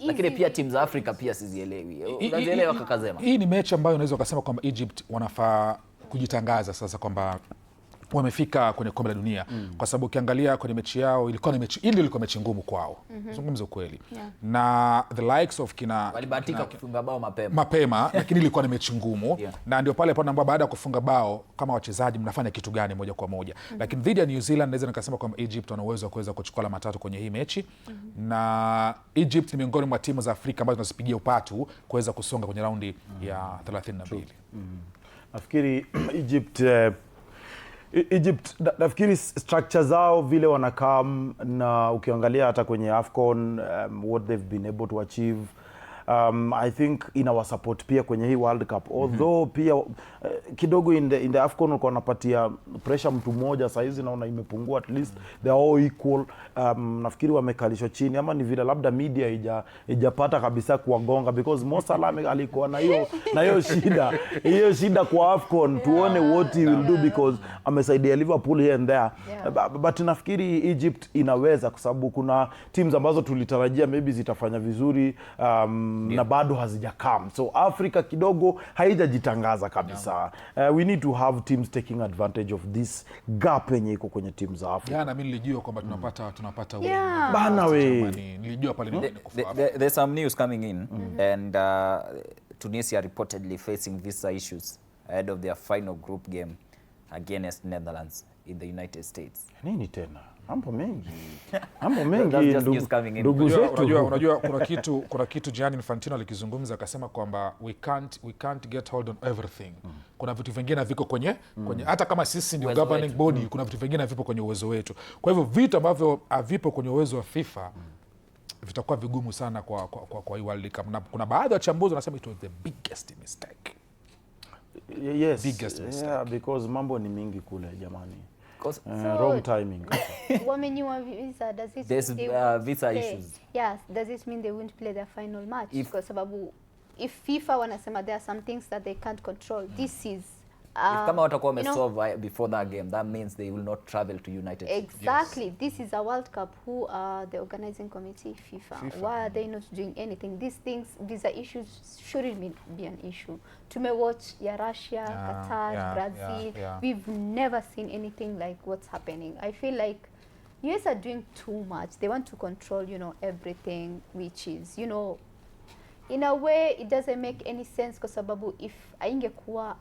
Lakini pia teams za Afrika pia sizielewi. Unazielewa kakazema? Hii ni mechi ambayo unaweza ukasema kwamba Egypt wanafaa kujitangaza sasa kwamba wamefika kwenye kombe la dunia. Kwa sababu ukiangalia kwenye mechi yao ilikuwa mechi ngumu kwao. Zungumza ukweli. Na the likes of walibahatika kufunga bao mapema lakini ilikuwa ni mechi ngumu. Na ndio pale ambapo baada ya kufunga bao kama wachezaji mnafanya kitu gani moja kwa moja. Lakini dhidi ya New Zealand naweza nikasema kwamba Egypt wana uwezo wa kuweza kuchukua alama 3 kwenye hii mechi. Na Egypt ni miongoni mwa timu za Afrika ambazo tunazipigia upatu kuweza kusonga kwenye raundi ya 32. Nafikiri Egypt nafikiri structure zao vile wanakam, na ukiangalia hata kwenye AFCON what they've been able to achieve, I think support pia kwenye hii World Cup. Although pia kidogo in the AFCON walikuwa wanapatia pressure mtu mmoja, saa hizi naona imepungua, at least they are all equal. Nafikiri wamekalishwa chini, ama ni vile labda media ijapata kabisa kuwagonga, because Mo Salah alikuwa na hiyo shida kwa AFCON. Tuone what he will do because amesaidia Liverpool here and there. But nafikiri Egypt inaweza, kwa sababu kuna teams ambazo tulitarajia maybe zitafanya vizuri na bado hazijakam. So Africa kidogo haijajitangaza kabisa. We need to have teams taking advantage of this gap yenye iko kwenye teams za Africa. Jana mimi nilijua kwamba tunapata bana we. Nilijua pale there's some news coming in and Tunisia reportedly facing visa issues ahead of their final group game against Netherlands in the United States. Nini tena? Mambo mengi ndugu zetu. Unajua kuna kitu Gianni Infantino alikizungumza, akasema kwamba we can't get hold on everything. Kuna vitu vingine viko kwenye hata kama sisi ndio governing body, kuna vitu vingine vipo kwenye uwezo wetu. Kwa hivyo vitu ambavyo havipo kwenye uwezo wa FIFA vitakuwa vigumu sana kwa hii World Cup. Na kuna baadhi ya wachambuzi wanasema it was the biggest mistake. Yes. Biggest mistake. Yeah, because mambo ni mingi kule jamani. Wrong timing. Wamenyua visa, does it there's visa issues. Yes, does it mean they won't play their final match? Because if FIFA wanasema there are some things that they can't control, this is If kama watakuwa wamesolve before that game, that means they will not travel to United States. Exactly. Yes. This is a World Cup. Who are the organizing committee? FIFA. Why are they not doing anything? These things, visa issues shouldn't be an issue. Watch Russia, Qatar, Brazil. We've never seen anything like what's happening. I feel like US are doing too much. They want to control, everything, which is, in a way it doesn't make any sense kwa sababu if ingekuwa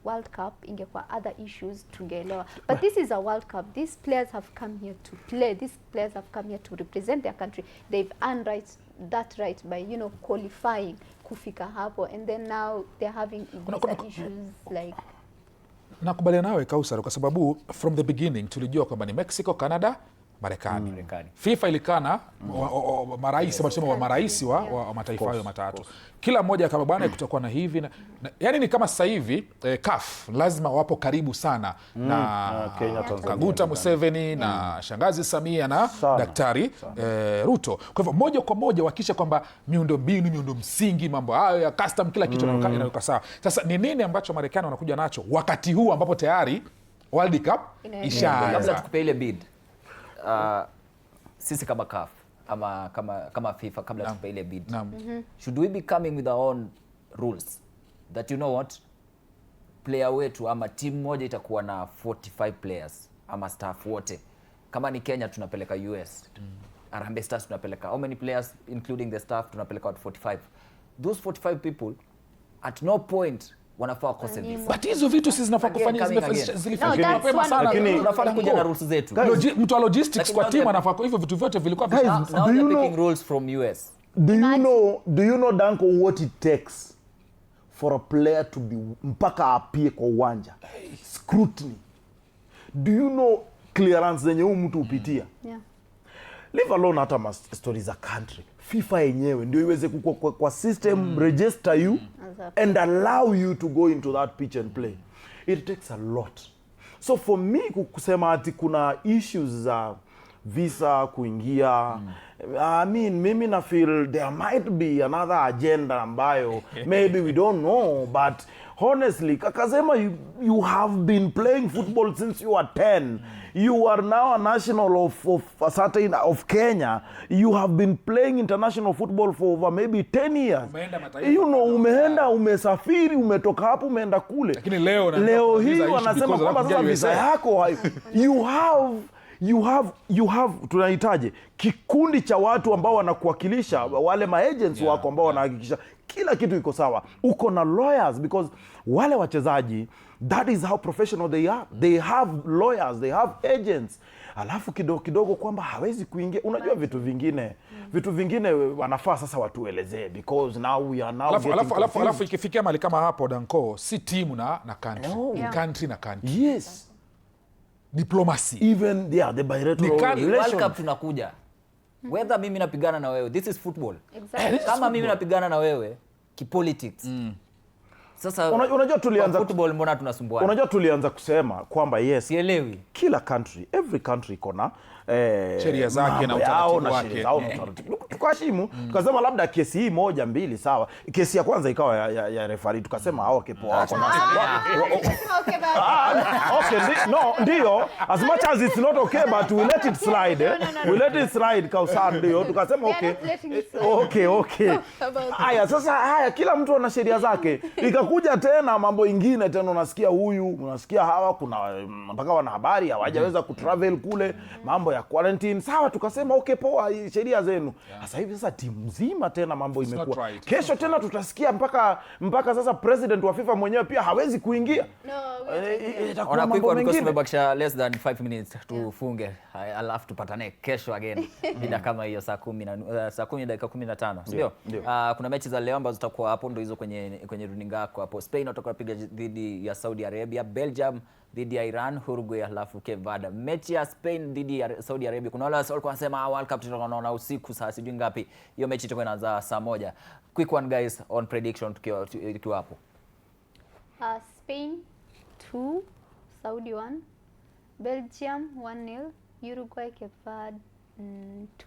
World Cup ingekuwa other issues tungeelewa, but this is a World Cup. These players have come here to play. These players have come here to represent their country. They've earned that right by qualifying kufika hapo, and then now they're having issues like. Nakubaliana nawe Kausar kwa sababu from the beginning tulijua kwamba ni Mexico, Canada, Marekani. FIFA ilikana marais wa mataifa hayo matatu. Kila mmoja kama bwana kutakuwa na hivi yani ni kama sasa hivi CAF lazima wapo karibu sana na Kenya, Tanzania, Kaguta Museveni na Shangazi Samia na Daktari Ruto. Kwa hivyo moja kwa moja wakisha kwamba miundo msingi, mambo hayo ya custom, kila kitu inakuwa sawa. Sasa ni nini ambacho Marekani wanakuja nacho wakati huu ambapo tayari World Cup ishaanza? Labda tukupe ile bid. Sisi kama CAF ama kama FIFA kabla tupe ile bid. Should we be coming with our own rules that player wetu ama team moja itakuwa na 45 players ama staff wote? Kama ni Kenya tunapeleka US. Harambee Stars tunapeleka how many players including the staff? Tunapeleka 45. Those 45 people at no point wanafaa kose visa. But hizo vitu sisi zinafaa kufanya zilifanywa mapema sana, lakini tunafaa kuja na rules zetu. Mtu wa logistics kwa team anafaa hivyo vitu vyote vilikuwa taking rules from US. Do you know Danko what it takes for a player to be mpaka apie kwa uwanja? Scrutiny. Do you know clearance zenye huyu mtu upitia? Leave alone hata stories za country. FIFA yenyewe ndio iweze kwa system register you and allow you to go into that pitch and play. It takes a lot. So for me kusema ati kuna issues za visa kuingia, I mean mimi na feel there might be another agenda ambayo maybe we don't know, but honestly Kakasema you have been playing football since you were 10. You are now a national of Kenya. You have been playing international football for over maybe 10 years. Umeenda umesafiri, umetoka hapo umeenda kule. Lakini leo hii wanasema kwamba sasa visa yako you have tunahitaji kikundi cha watu ambao wanakuwakilisha, wale maagents wako ambao wanahakikisha kila kitu iko sawa. Uko na lawyers because wale wachezaji, that is how professional they are. They have lawyers, they have agents. Alafu kidogo kwamba hawezi kuingia. Unajua vitu vingine wanafaa sasa watuelezee because now we are now alafu ikifikia mali kama hapo Danko, si timu na country. Country na country. Yes. Diplomacy. Even the bilateral World Cup tunakuja. Whether mimi napigana na wewe, this is football. Exactly. Kama mimi napigana na wewe kipolitics. Sasa unajua tulianza football, mbona tunasumbuana? Unajua tulianza kusema kwamba yes, sielewi. Kila country, every country iko sheria zake na utaratibu wake. Tukashimu, tukasema labda kesi hii moja mbili sawa. Kesi ya kwanza ikawa ya referee, tukasema okay poa wako na ndio as much as it's not okay but we let it slide. We let it slide Kausar ndio tukasema okay. Haya sasa kila mtu ana sheria zake. Ikakuja tena mambo ingine tena, unasikia unasikia hawa kuna mpaka wanahabari hawajaweza kutravel kule, mambo ya quarantine. Sawa, tukasema okay poa, sheria zenu. Sasa hivi sasa timu nzima tena mambo imekuwa. Kesho tena tutasikia mpaka sasa president wa FIFA mwenyewe pia hawezi kuingia. Ona quick because tumebakisha less than 5 minutes tufunge. Alafu tupatane kesho again. Bila kama hiyo saa 10 dakika 15, sio? Kuna mechi za leo ambazo zitakuwa hapo, ndio hizo kwenye runinga yako hapo. Spain watakuwa piga dhidi ya Saudi Arabia, Belgium dhidi ya Iran, Uruguay alafu Cape Verde. Mechi ya Spain dhidi ya Saudi Arabia, kuna wale walikuwa wanasema World Cup tutaona usiku saa sijui ngapi. Hiyo mechi itakuwa inaanza saa 1. Quick one guys on prediction tukiwa hapo. Spain 2, Saudi 1, Belgium 1-0, Uruguay Cape Verde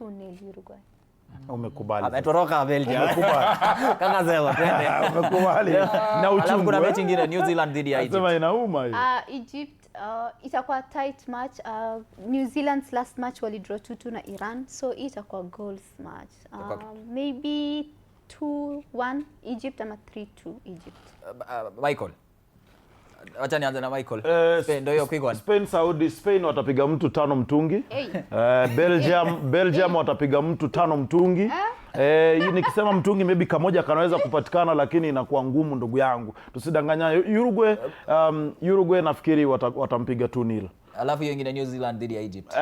2-0 Uruguay. Umekubali. Ametoroka Belgium. Umekubali. Kaka Zema twende. Umekubali. Na uchungu. Alafu kuna mechi nyingine New Zealand dhidi ya Egypt. Sema inauma hiyo. Egypt itakuwa tight match. New Zealand's last match walidraw 2-2 na Iran, so itakuwa goals match. Maybe 2-1 Egypt ama 3-2 Egypt. Michael. Wacha nianze na Michael. Spain ndio hiyo quick one. Spain watapiga mtu 5 mtungi. Belgium watapiga mtu 5 mtungi. Nikisema mtungi maybe kamoja kanaweza kupatikana, lakini inakuwa ngumu ndugu yangu. Tusidanganyane. Uruguay nafikiri watampiga 2-0. Alafu hiyo nyingine New Zealand dhidi ya Egypt.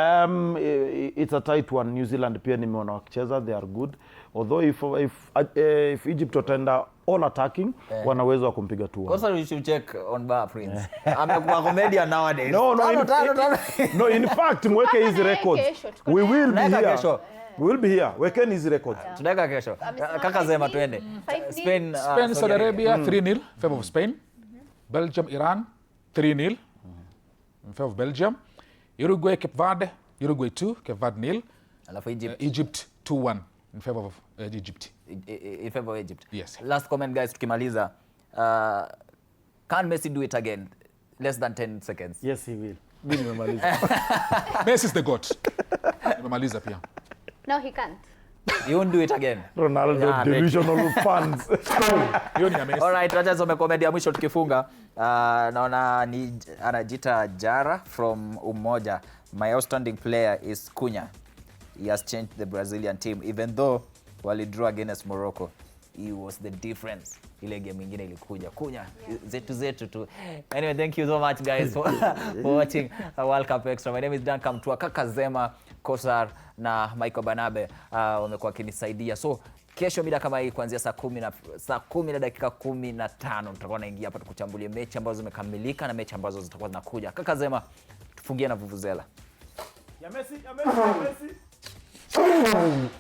It's a tight one. New Zealand pia nimeona wakicheza, they are good. Although if Egypt wataenda all attacking, wanaweza kumpiga 2-1. Also you should check on Bar Prince. Amekuwa comedian nowadays. No, in fact mweke hizi records. We will be here. We will be here. Wekeni hizi records. Tunaweka kesho. Kaka Zema twende. Spain Saudi Arabia 3-0 favor of Spain. Belgium Iran 3-0 in favor of Belgium. Uruguay Cape Verde, Uruguay 2, Cape Verde 0. Alafu Egypt 2-1 in favor of Egypt. In favor of Egypt. Yes. Last comment guys tukimaliza. Can Messi do it again? Less than 10 seconds. Yes, he will. Mimi nimemaliza. Messi is the GOAT. Nimemaliza pia. No, he can't. You won't do it again. Ronaldo delusional fans. All right, wacha some comedy ya mwisho tukifunga. Naona ni anajita Jara from Umoja. My outstanding player is Cunha. He has changed the Brazilian team even though wali draw against Morocco. He was the difference. Ile game nyingine ilikuja. Cunha zetu tu. Anyway, thank you so much guys for watching World Cup Extra. My name is Dan Kamtua, Kaka Zema, Kosar na Michael Banabe wamekuwa kinisaidia. So kesho mida kama hii kuanzia saa 10 na dakika 15 tutakuwa naingia hapa tukuchambulie mechi ambazo zimekamilika na mechi ambazo zitakuwa zinakuja. Kaka Zema, tufungie na vuvuzela. Ya Messi.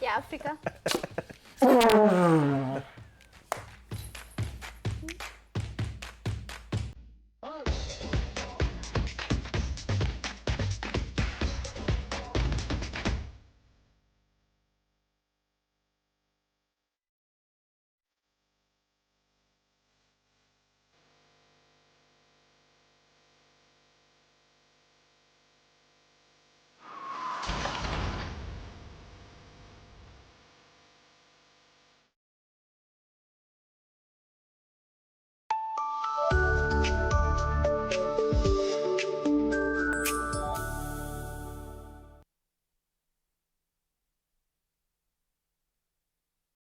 Ya Afrika.